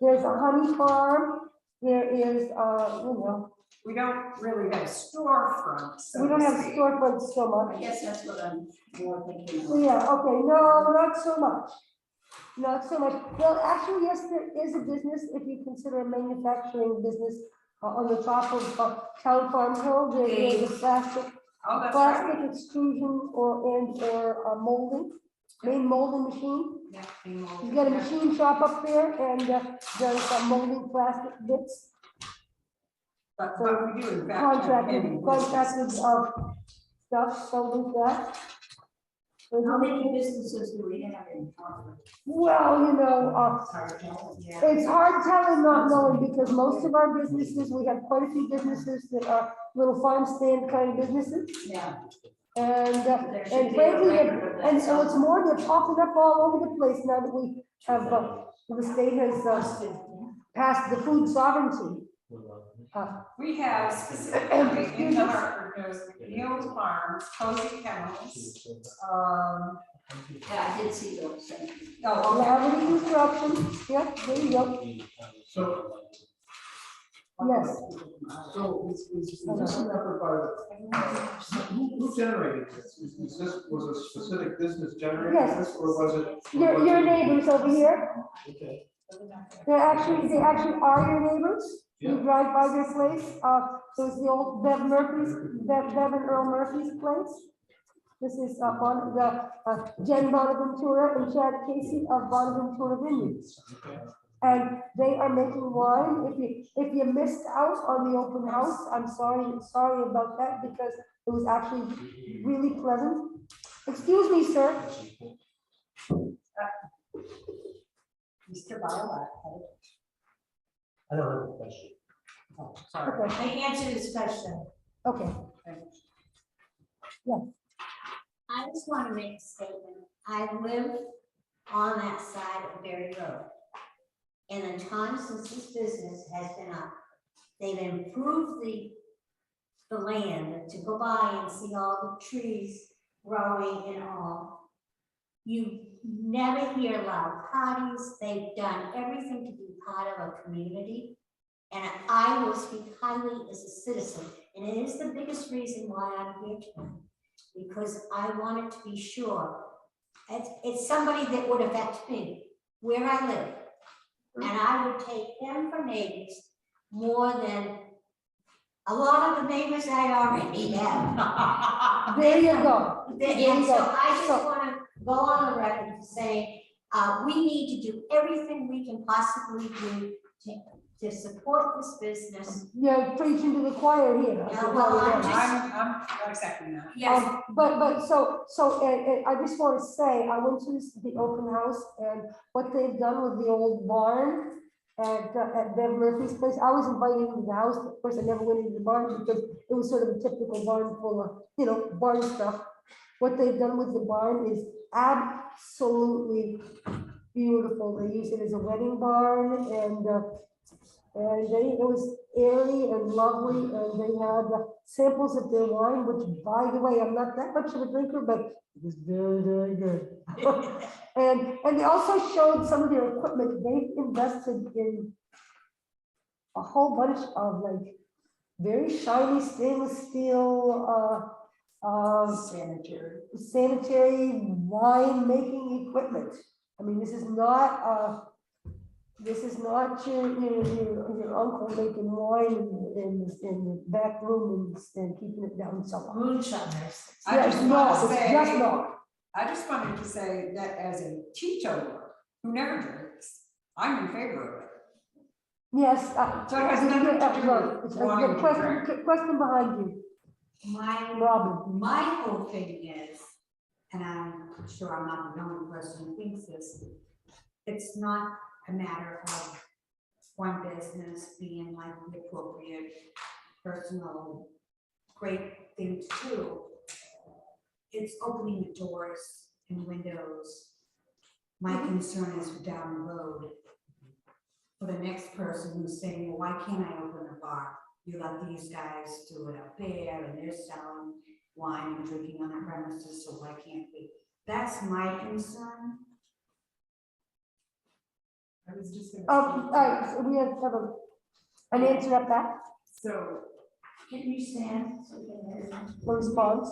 There's a honey farm, there is, you know, We don't really have storefronts, so We don't to have speak. storefronts so much. I guess that's what I'm more thinking of. Yeah, okay, no, not so much. Not so much. Well, actually, yes, there is a business, if you consider a manufacturing business on the top of Town Farm Hill. There is a plastic Oh, that's right. plastic extrusion or molding, main molding machine. Yeah, they mold. You got a machine shop up there and there's molding plastic bits. But we do in fact have Contracted, many contracted businesses. stuff, so with that. How many businesses do we have in Hartford? Well, you know, Yeah. it's hard telling, not knowing, because most of our businesses, we have quite a few businesses that are little farm stand kind of businesses. Yeah. And, There should and be a frankly, record of that and so it's somewhere. more, they're popping up all over the place now that we have, the state has passed the food sovereignty. We have specifically in the Hartford News, Neil's Farms, Cozy Kennels. Yeah, I did see those things. Oh, okay. Lavity Construction, yep, there you go, So, yes. so is this an effort by, who generated this? Is this, was a specific business generating Yes. this, or was it? Your neighbors over here, Okay. they actually are your neighbors. You Yeah. drive by their place, so it's the old Bev and Earl Murphy's place. This is Jen Bonaventura and Chad Casey of Bonaventura Vineyards. And they are making wine. If you missed out on the open house, I'm sorry about that, because it was actually really pleasant. Excuse me, sir. Mr. Violet. I don't have a question. Oh, sorry. Okay, I answered his question. okay. I just want to make a statement. I live on that side of Berry Road. In the time since this business has been up, they've improved the land to go by and see all the trees growing and all. You never hear loud parties. They've done everything to be part of a community. And I will speak highly as a citizen, and it is the biggest reason why I'm here tonight, because I wanted to be sure. It's somebody that would affect me, where I live. And I would take them for neighbors more than a lot of the neighbors I already have. There you go. There you And so go. I just So- want to go on the record to say, we need to do everything we can possibly do to support this business. You're preaching to the choir here. I can Yeah, tell well, you I'm that. just- I'm not accepting that. Yes, But I just want to say, I went to the open house, and what they've done with the old barn at Bev Murphy's place, I was invited into the house, but of course I never went into the barn because it was sort of a typical barn full of, barn stuff. What they've done with the barn is absolutely beautiful. They use it as a wedding barn, and it was airy and lovely, and they had samples of their wine, which, by the way, I'm not that much of a drinker, but it was very, very good. And they also showed some of their equipment. They've invested in a whole bunch of very shiny stainless steel, sanitary wine making equipment. I mean, this is not your uncle making wine in the back room and keeping it down somewhere. moonshiners. I Yeah, just it's want not, to it's say- just not. I just wanted to say that as a teetotaler who never drinks, I'm in favor of it. Yes. So it has nothing to do right. with It's wanting a to question behind you, Robin. My whole thing is, and I'm sure I'm not the only person who thinks this, it's not a matter of one business being like the appropriate personal great thing to do. It's opening the doors and windows. My concern is down the road for the next person who's saying, well, why can't I open a bar? You let these guys do it up there and they're selling wine and drinking on their premises, so why can't we? That's my concern. I was just gonna. All right, so we have an answer at that. So Can you stand? So we can hear you? Response?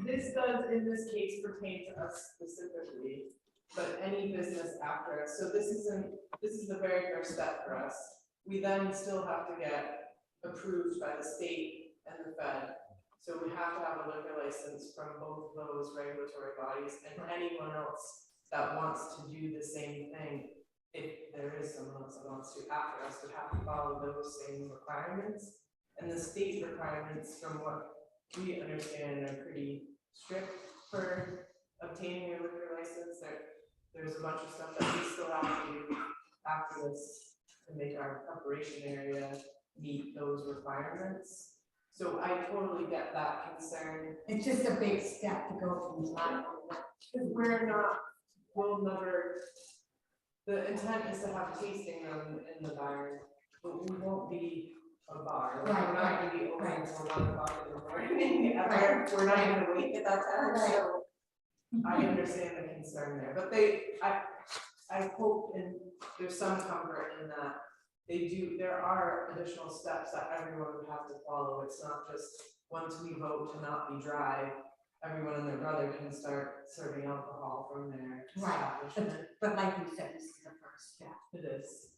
This does, in this case, pertain to us specifically, but any business after us. So this is the very first step for us. We then still have to get approved by the state and the Fed. So we have to have a liquor license from both those regulatory bodies, and anyone else that wants to do the same thing, if there is someone else that wants to after us, would have to follow those same requirements. And the state requirements, from what we understand, are pretty strict for obtaining a liquor license. There's a bunch of stuff that we still have to do after this to make our operation area meet those requirements. So I totally get that concern. It's just a big step to go from that. Because we'll never, the intent is to have tasting room in the barn, but we won't be a bar. Like, we're not gonna be open until 1 o'clock in the morning. We're not even awake at that time, so I understand the concern there, but I hope, and there's some comfort in that. There are additional steps that everyone would have to follow. It's not just once we vote to not be dry, everyone and their brother can start serving alcohol from their establishment. But like you said, this is the first step. It is.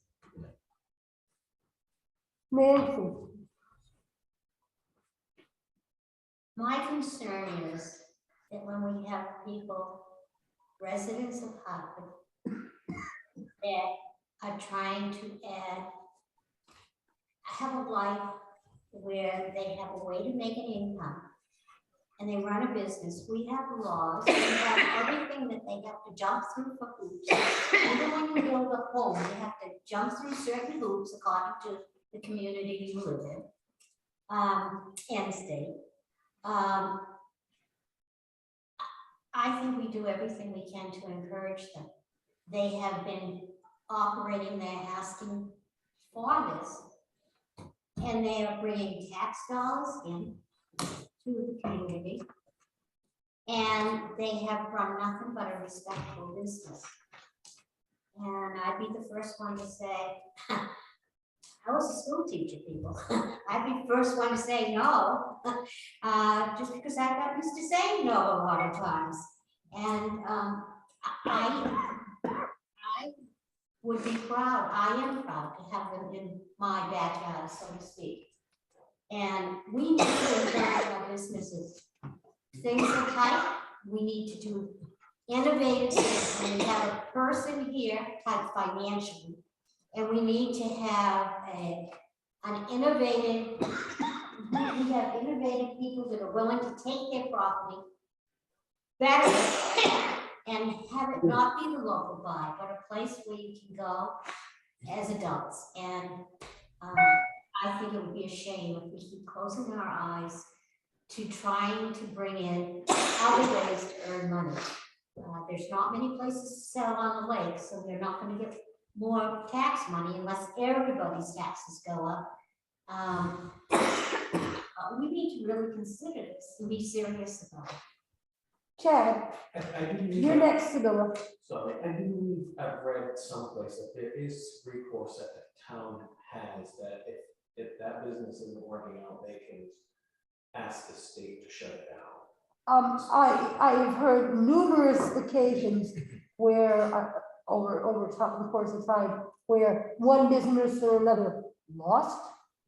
Nancy? My concern is that when we have people, residents of Hartford, that are trying to have a life where they have a way to make an income and they run a business, we have laws, we have everything that they have to jump through for hoops. Even when you build a home, you have to jump through certain hoops according to the community you live in, and state. I think we do everything we can to encourage them. They have been operating, they're asking for this, and they are bringing tax dollars in to the community, and they have run nothing but a respectful business. And I'd be the first one to say, I was a school teacher, people. I'd be the first one to say no, just because I've got used to saying no a lot of times. And I would be proud, I am proud to have them in my backyard, so to speak. And we need to encourage our businesses. Things are tight, we need to do innovative things. And we have a person here tight financially, and we need to have an innovative, we have innovative people that are willing to take their property better and have it not be the local bar, but a place where you can go as adults. And I think it would be a shame if we keep closing our eyes to trying to bring in other ways to earn money. There's not many places to sell on the lake, so they're not going to get more tax money unless everybody's taxes go up. We need to really consider this and be serious about it. Chad, I do believe you're next to Bill. Sorry, I do believe I've read someplace that there is recourse that the town has, that if that business isn't working out, they can ask the state to shut it down. I've heard numerous occasions where, over the course of time, where one business or another lost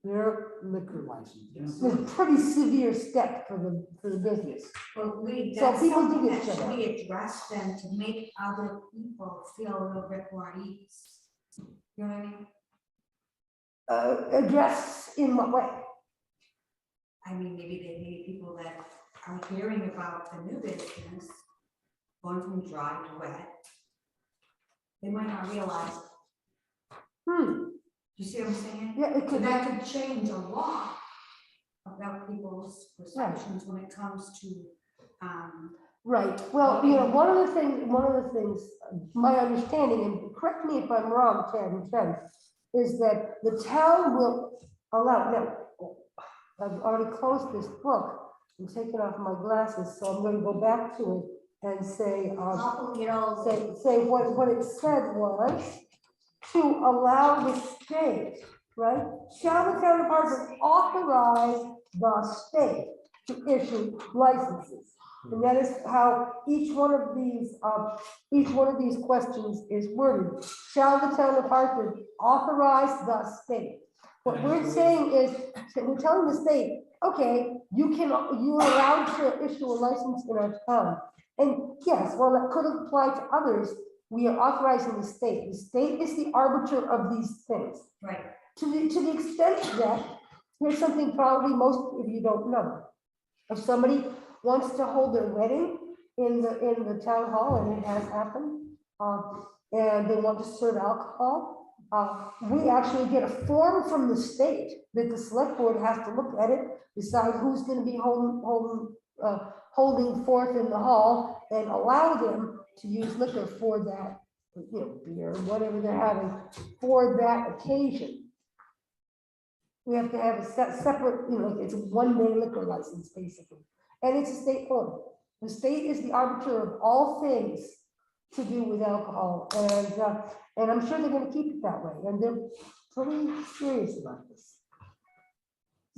their liquor license. It's a pretty severe step for the business. But So that's people do something get that shut should be addressed then to make other people feel a little bit more at ease. You know what I mean? Address in what way? I mean, maybe people that are hearing about the new business, going from dry to wet, they might not realize. You see what I'm saying? Yeah, it So could. that could change a lot about people's perceptions when it comes to, Right, well, you know, one of the things, my understanding, and correct me if I'm wrong, Ted, is that the town will allow, now, I've already closed this book, I'm taking off my glasses, so I'm gonna go back to it and say, say what it said was to allow the state, right? Shall the town of Hartford authorize the state to issue licenses. And that is how each one of these questions is worded. Shall the town of Hartford authorize the state? What we're saying is, that we're telling the state, okay, you're allowed to issue a license in our town. And yes, while that could apply to others, we are authorizing the state. The state is the arbiter of these things. Right. To the extent that, here's something probably most of you don't know. If somebody wants to hold their wedding in the town hall, and it has happened, and they want to serve alcohol, we actually get a form from the state that the select board has to look at it, decide who's going to be holding forth in the hall, and allow them to use liquor for that, beer, whatever they're having, for that occasion. We have to have a separate, it's a one-day liquor license, basically. And it's a state form. The state is the arbiter of all things to do with alcohol. And I'm sure they're going to keep it that way. And they're pretty serious about this.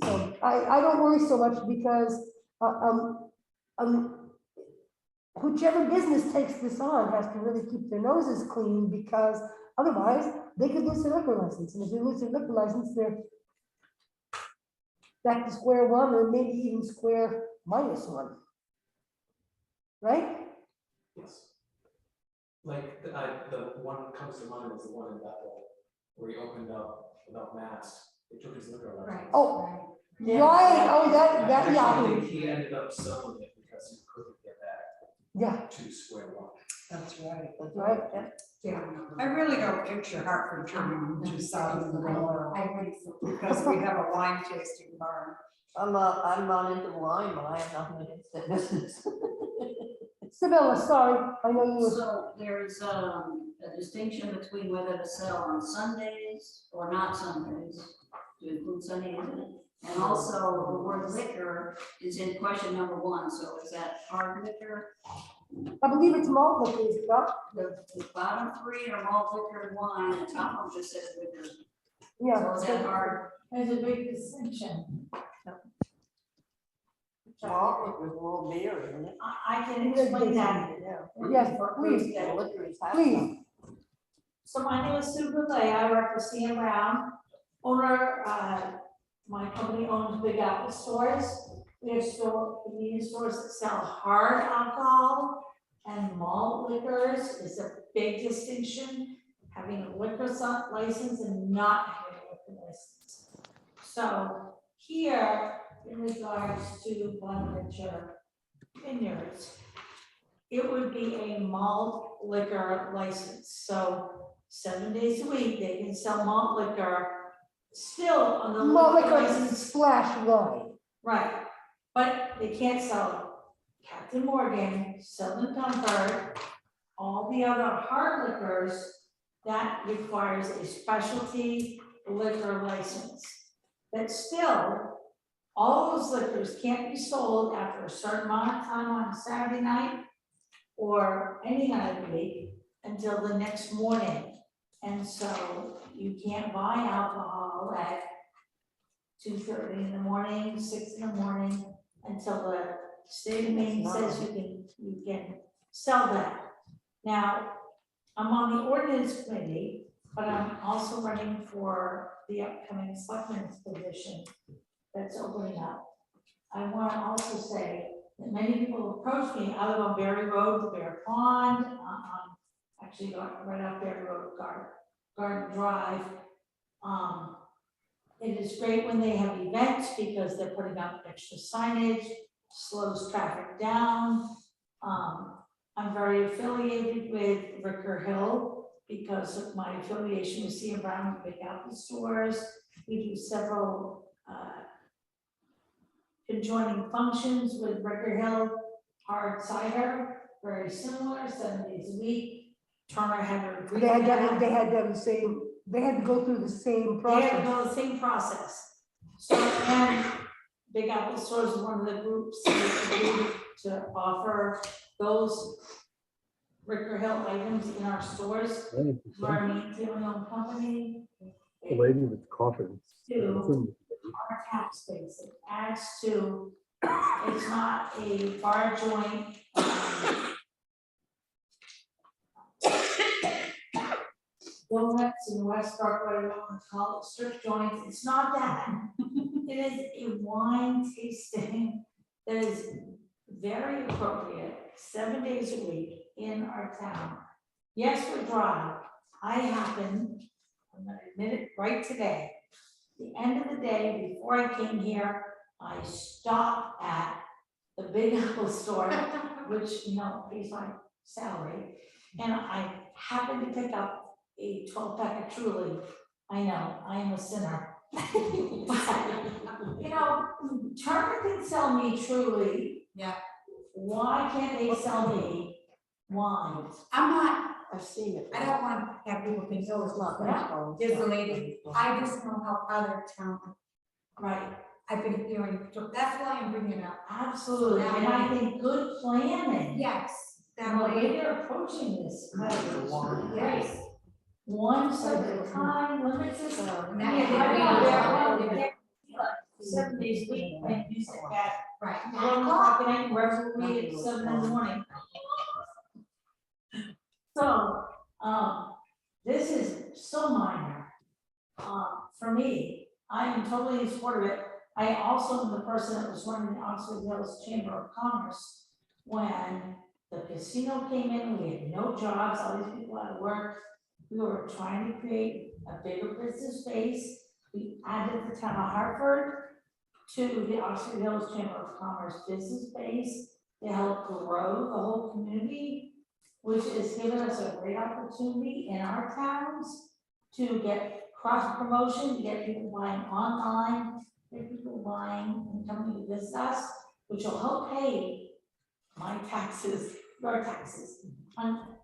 So I don't worry so much because whichever business takes this on has to really keep their noses clean, because otherwise they could lose their liquor license. And if they lose their liquor license, they're back to square one, or maybe even square -1. Right? Yes. Like, the one that comes to mind is the one in Bethel, where he opened up without masks. They took his liquor license. Right. Oh, right. right. Oh, that, Actually, I yeah. think he ended up selling it because he couldn't get back Yeah, to square one. That's right. right. Yeah. I really don't picture Hartford turning into South of the Memorial, I think so. because we have a wine tasting bar. I'm not into wine, but I have nothing against that business. Isabella, sorry, I know you were, So there's a distinction between whether to sell on Sundays or not Sundays, to include Sunday in it. And also the word liquor is in question number 1, so is that hard liquor? I believe it's malt liquor, is it not? The bottom 3 are malt liquor and wine, and the top one just says liquor. Yeah. So is that hard? There's a big distinction. Malt with a little beer, isn't it? I can explain that. Yeah. Yes, please, The liquor is half. please. So my name is Sue Boulay, I work for CM Brown, owner, my company owns Big Apple stores. We have convenience stores that sell hard alcohol and malt liquors is a big distinction. Having a liquor license and not having a liquor license. So here, in regards to One Venture Vineyards, it would be a malt liquor license. So 7 days a week, they can sell malt liquor still on the Malt liquor liquor license. / wine. Right, but they can't sell Captain Morgan, Southern Comfort, all the other hard liquors. That requires a specialty liquor license. But still, all those liquors can't be sold after a certain amount of time on a Saturday night or any night of the week until the next morning. And so you can't buy alcohol at 2:30 in the morning, 6 in the morning, until the state of Maine says you can sell that. Now, I'm on the ordinance committee, but I'm also running for the upcoming selectmen's position that's opening up. I want to also say that many people approach me, I live on Berry Road to Bear Pond, actually right out Berry Road, Garden Drive. It is great when they have events because they're putting up extra signage, slows traffic down. I'm very affiliated with Ricker Hill because of my affiliation with CM Brown Big Apple stores. We do several conjoining functions with Ricker Hill hard cider, very similar, 7 days a week. Turner had to agree They to had that. done, they had done the same, they had to go through the same They have to process. go the same process. So, and Big Apple Stores is one of the groups that agreed to offer those Ricker Hill items in our stores. We're a family-owned company. The lady that's coughing. To our tax base. It adds to, it's not a bar joint. Donuts in West Park, what I want to call it, strip joints, it's not that. It is a wine tasting that is very appropriate, 7 days a week in our town. Yes, we're dry. I happen, I'm gonna admit it right today, the end of the day, before I came here, I stopped at the Big Apple store, which, you know, pays my salary, and I happened to pick up a 12-pack of Truly. I know, I am a sinner. You know, Turner can sell me Truly. Yeah. Why can't they sell me wine? I'm not, I've seen it. I don't want to have people think, oh, it's not Yeah. There's a lady, I just know how other towns, Right, I've been hearing, so that's why I'm bringing it up. absolutely, and I think good planning. Yes, And the that way way, they're approaching this. yes. One step at a time, limits is. And Yeah, that- I know, they're 7 days a week, and you said that, Right. 1 o'clock, and I can referee at 7 in the morning. So, this is so minor. For me, I am totally in support of it. I also am the person that was running the Oxford Hills Chamber of Commerce when the casino came in, we had no jobs, all these people out of work. We were trying to create a bigger business base. We added the town of Hartford to the Oxford Hills Chamber of Commerce business base to help grow the whole community, which has given us a great opportunity in our towns to get cross promotion, to get people buying online, get people buying and coming to visit us, which will help pay my taxes, your taxes, on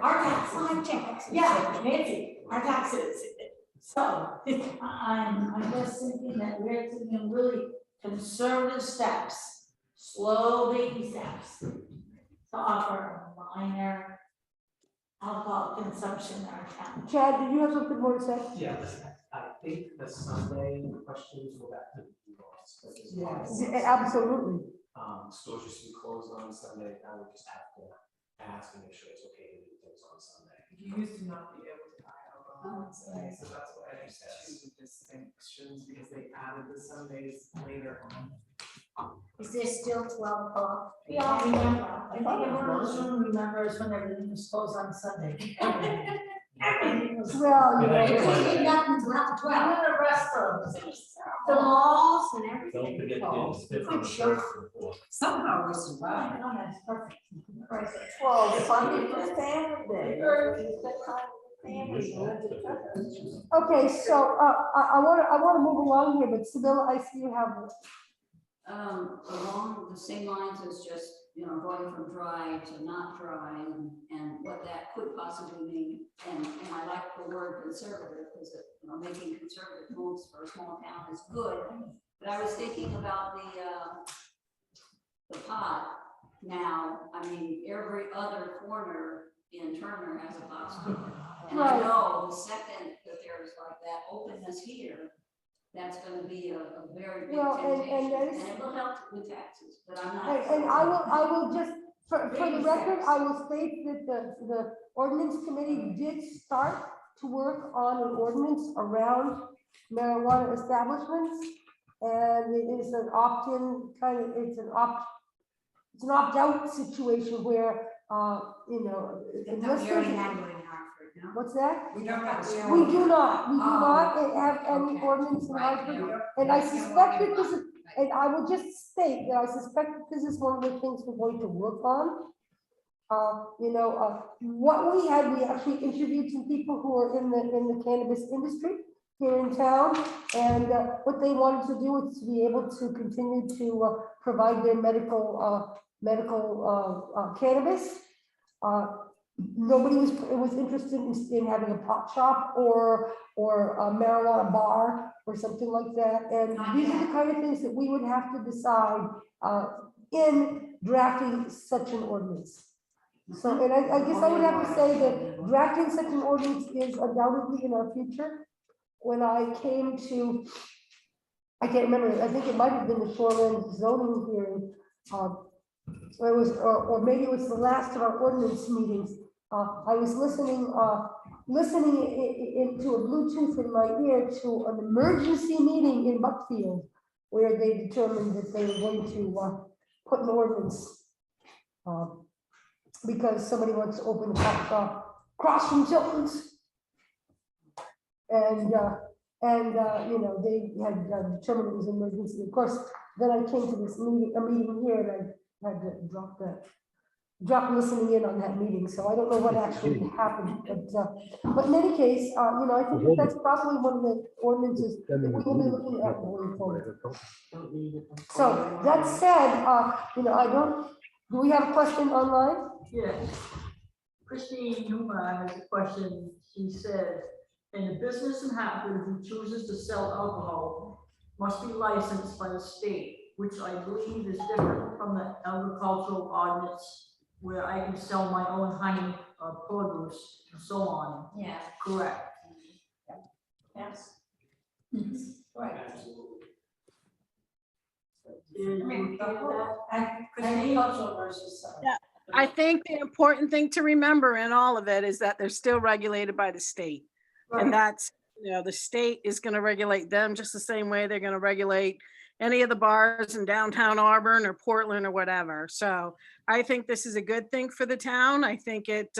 our taxes. Yeah, Nancy, our taxes. So, I'm just thinking that we're taking really conservative steps, slow baby steps to offer minor alcohol consumption in our town. Chad, did you have something more to say? Yes, I think the Sunday questions go back to the laws. Yeah, absolutely. Stores used to be closed on Sunday, now we just have to ask and make sure it's okay to do things on Sunday. You used to not be able to buy alcohol on Sunday, so that's why there's two distinctions, because they added the Sundays later on. Is there still 12 o'clock? Yeah, I remember, I think everyone in this room remembers when everything was closed on Sunday. Everything was. Well, you Yeah, know, yeah. Nothing till after 12. Even the restaurants. The malls and everything. Don't forget closed. the fifth and the third and the fourth. Somehow we Oh, survived. my God, that's perfect. Right. Well, Sunday for family day. okay, so, I wanna move along here, but Sibylla, I see you have. Along the same lines as just, you know, going from dry to not dry and what that could possibly mean. And I like the word conservative because, you know, making conservative moves for a small town is good. But I was thinking about the pot now. I mean, every other corner in Turner has a pot store. And I Right. know the second that there's like that openness here, that's gonna be a very big Well, and temptation, that and is- it will help with taxes, but I'm not. And I will just, for the record, I will state that the ordinance committee did start to work on an ordinance around marijuana establishments. And it is an opt-in kind of, it's an opt-out situation where, you know. I thought unless we there's already a- had one in Hartford, no? What's that? We don't have. We do not Oh, have any okay. ordinance in Right, Hartford. yeah. And I Yeah, suspect well, that this is, and I will just state that I suspect that this is one of the things we're going to work on. What we actually interviewed some people who are in the cannabis industry here in town. And what they wanted to do is to be able to continue to provide their medical cannabis. Nobody was interested in having a pot shop or a marijuana bar or something like that. And these are the kind of things that we would have to decide in drafting such an ordinance. So, and I guess I would have to say that drafting such an ordinance is undoubtedly in our future. when I came to, I can't remember, I think it might have been the shoreline zoning hearing. It was, or maybe it was the last of our ordinance meetings. I was listening into a Bluetooth in my ear to an emergency meeting in Buckfield, where they determined that they were going to put an ordinance because somebody wants to open a pop shop across from Tilton's. And you know, they had determined it was an emergency. Of course, then I came to this meeting, a meeting here, and I had to drop listening in on that meeting. So I don't know what actually happened, but in any case, you know, I think that's probably one of the ordinances that we will be looking at going forward. So that said, you know, do we have a question online? Yeah. Christine Numa has a question. She said, in a business in Hatfield who chooses to sell alcohol must be licensed by the state, which I believe is different from the agricultural ordinance where I can sell my own honey or produce and so on. Yeah. Correct. Yes. Right. Agricultural versus. Yeah. I think the important thing to remember in all of it is that they're still regulated by the state. And that's, you know, the state is going to regulate them just the same way they're going to regulate any of the bars in downtown Auburn or Portland or whatever. So I think this is a good thing for the town. I think it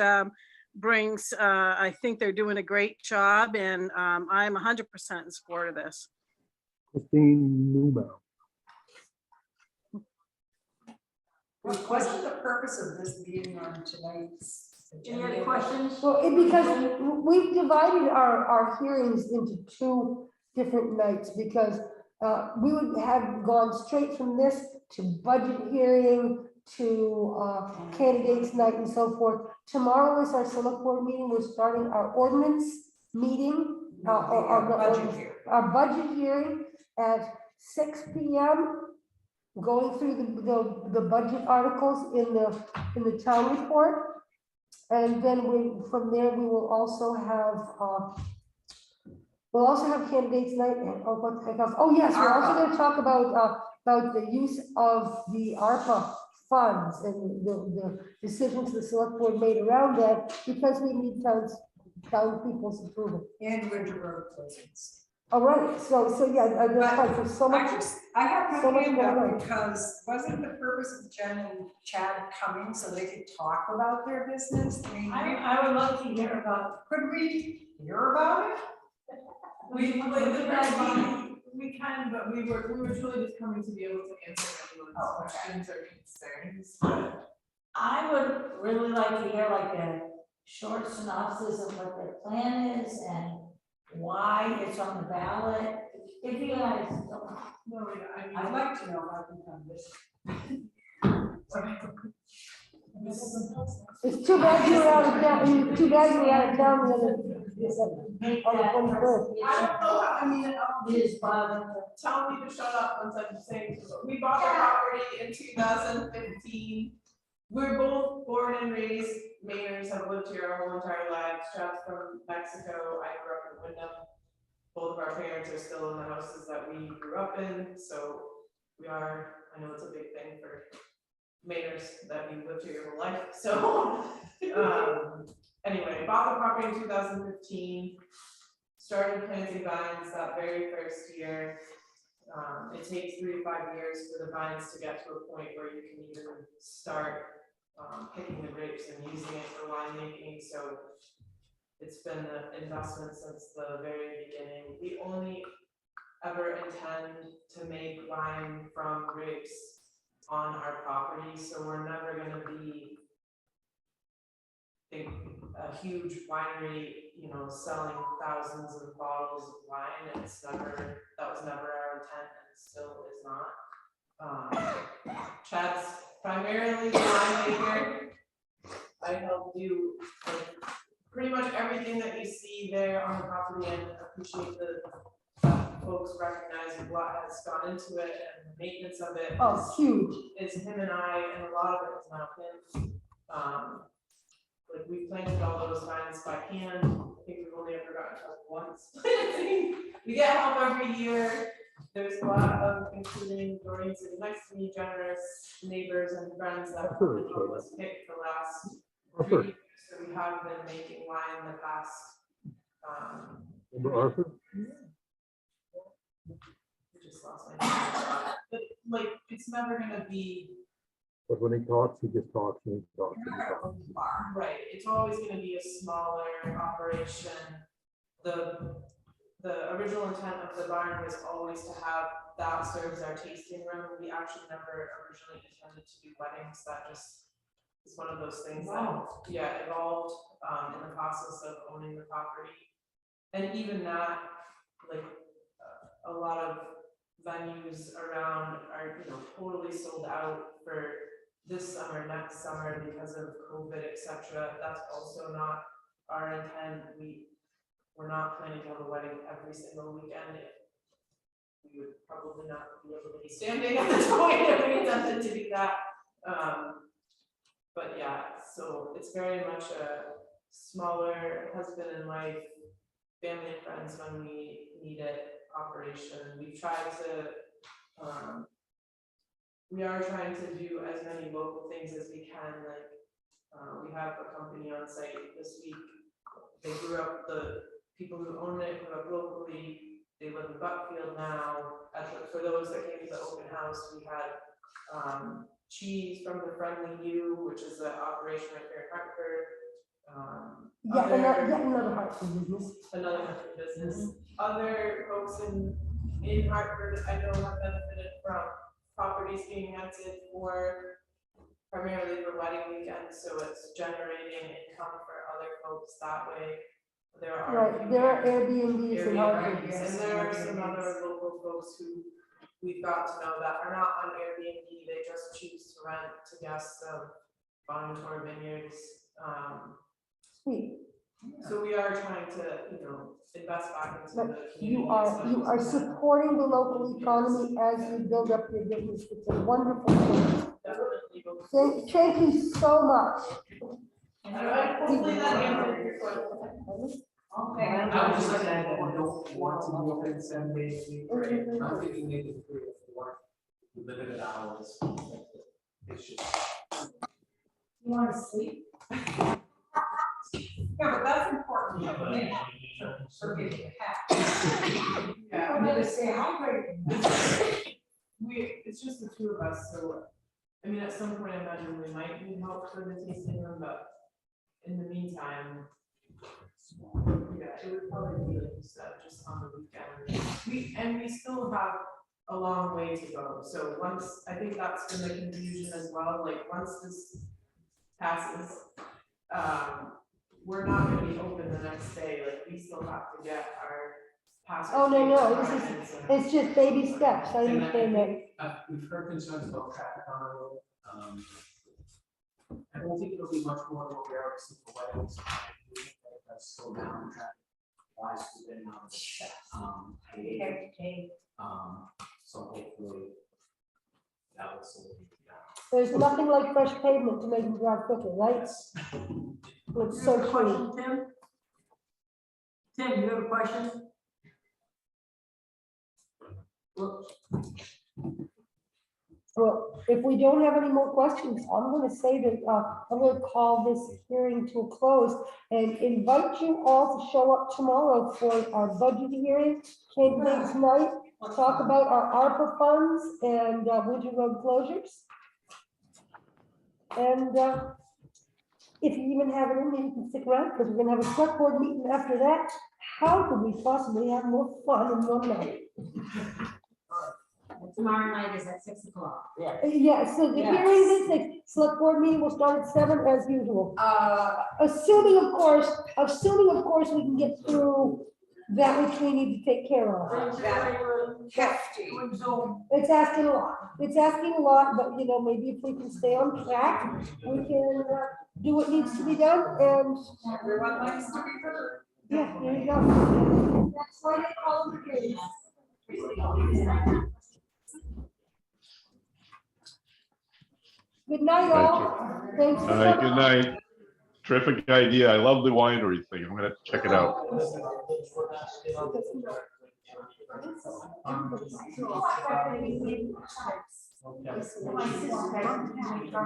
brings, I think they're doing a great job, and I'm 100% in support of this. Christine Newbound. Wasn't the purpose of this meeting on tonight's Any agenda? other questions? Well, because we've divided our hearings into two different nights, because we would have gone straight from this to budget hearing to candidates night and so forth. Tomorrow is our select board meeting. We're starting our ordinance meeting, our budget hearing at 6 p.m. going through the budget articles in the town report. And then from there, we will also have candidates night. And what the heck else? Oh, yes, we're also going to talk about the use of the ARPA funds and the decisions the select board made around that, because we need town people's approval. And winter road closings. All right, so yeah, there's so much. I have so my much hand going up on. because wasn't the purpose of Jen and Chad coming so they could talk about their business? I mean, I would love to hear about. could we hear about it? We can, but we were truly just coming to be able to answer everyone's questions or concerns. I would really like to hear like a short synopsis of what their plan is and why it's on the ballot. If you guys don't. No, I mean. I'd like to know if I can come this. It's too bad you were out of town. Too bad you were out of town the other. On the 21st. I don't know, I mean, tell me to shut up once I'm saying, we bought the property in 2015. We're both born and raised Mainers, have lived here our whole entire lives. Chad's from Mexico, I grew up in Wyndham. Both of our parents are still in the houses that we grew up in, so we are, I know it's a big thing for Mainers that we lived here your whole life, so. Anyway, bought the property in 2015, started planting vines that very first year. It takes 3 to 5 years for the vines to get to a point where you can even start picking the grapes and using it for winemaking. So it's been an investment since the very beginning. We only ever intend to make wine from grapes on our property, so we're never going to be a huge winery, you know, selling thousands of bottles of wine. That was never our intent, and still is not. Chad's primarily the winemaker. I help do pretty much everything that you see there on the property, and appreciate that folks recognize what has gone into it and the maintenance of it. Oh, huge. It's him and I, and a lot of it is not him. like we planted all those vines by hand. I think we've only ever gotten help once. We get help every year. There's a lot of, including Doreen sitting next to me, generous neighbors and friends that have helped us pick the last 3 years. So we have been making wine the past. Arthur? I just lost my name. But like, it's never gonna be But when he talks, he just talks and he talks and he talks. right. It's always gonna be a smaller operation. The original intent of the barn was always to have that serve as our tasting room. We actually never originally intended to do weddings. That just is one of those things that, yeah, evolved in the process of owning the property. And even that, like, a lot of venues around are, you know, totally sold out for this summer, next summer because of COVID, etc. That's also not our intent. We're not planning to have a wedding every single weekend. We would probably not be able to be standing at the point if we attempted to do that. But yeah, so it's very much a smaller husband and wife, family and friends when we need it operation. We've tried to, we are trying to do as many local things as we can. Like we have a company on site this week. They grew up, the people who own it grew up locally. They live in Buckfield now. For those that came to the open house, we had cheese from the Friendly U, which is an operation right here in Hartford. Another Hartford business. Another Hartford business. Other folks in Hartford, I know, have benefited from properties being rented for primarily for wedding weekends, so it's generating income for other folks that way. There are Airbnbs in Hartford. and there are some other local folks who we've got to know that are not on Airbnb. They just choose to rent to guests of Bonnetor Vineyards. Sweet. So we are trying to, you know, invest back into the community. You are supporting the local economy as you build up your business. It's a wonderful thing. Thank you so much. Hopefully that answered your question. Okay. I would just like to add that we don't want to be open 7 days a week, right? I'm thinking maybe 3 or 4 limited hours. It's just. You want to sleep? Yeah, but that's important. So get your hat. Yeah, I'm gonna stay hydrated. it's just the two of us, so, I mean, at some point I imagine we might need help for the tasting room, but in the meantime, yeah, it would probably be like you said, just on the weekend. We still have a long way to go, so once, I think that's been the confusion as well, like, once this passes, we're not gonna be open the next day, like, we still have to get our password. Oh, no, it's just baby steps. I And understand that. We've heard concerns about traffic on the road. I don't think it'll be much more than what we already see for weddings. We think that it does slow down traffic wise within so hopefully that will slow it down. There's nothing like fresh pavement to make them drive quicker, right? It's so true. Question, Tim? Tim, you have a question? Whoops. Well, if we don't have any more questions, I'm going to say that I'm going to call this hearing to a close and invite you all to show up tomorrow for our budget hearing, candidates night, talk about our ARPA funds and winter road closures. And if you even have it in there, you can stick around because we're going to have a select board meeting after that. How could we possibly have more fun in one night? Tomorrow night is at 6 o'clock. Yeah, so the hearing is 6, select board meeting will start at 7 as usual. Assuming of course we can get through that which we need to take care of. Hefty. It's asking a lot, but you know, maybe if we can stay on track, we can do what needs to be done and. Everyone likes to be heard. Yeah, there you go. That's why they call them hearings. Good night, all. Thanks. All right, good night. Terrific idea. I love the winery thing. I'm gonna check it out. Everybody's-